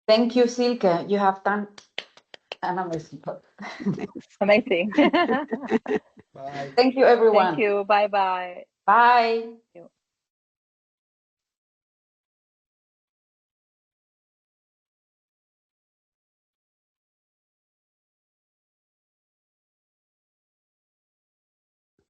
Thank you, Silke. You have done an amazing job. Amazing. Bye. Thank you, everyone. Thank you. Bye-bye. Bye.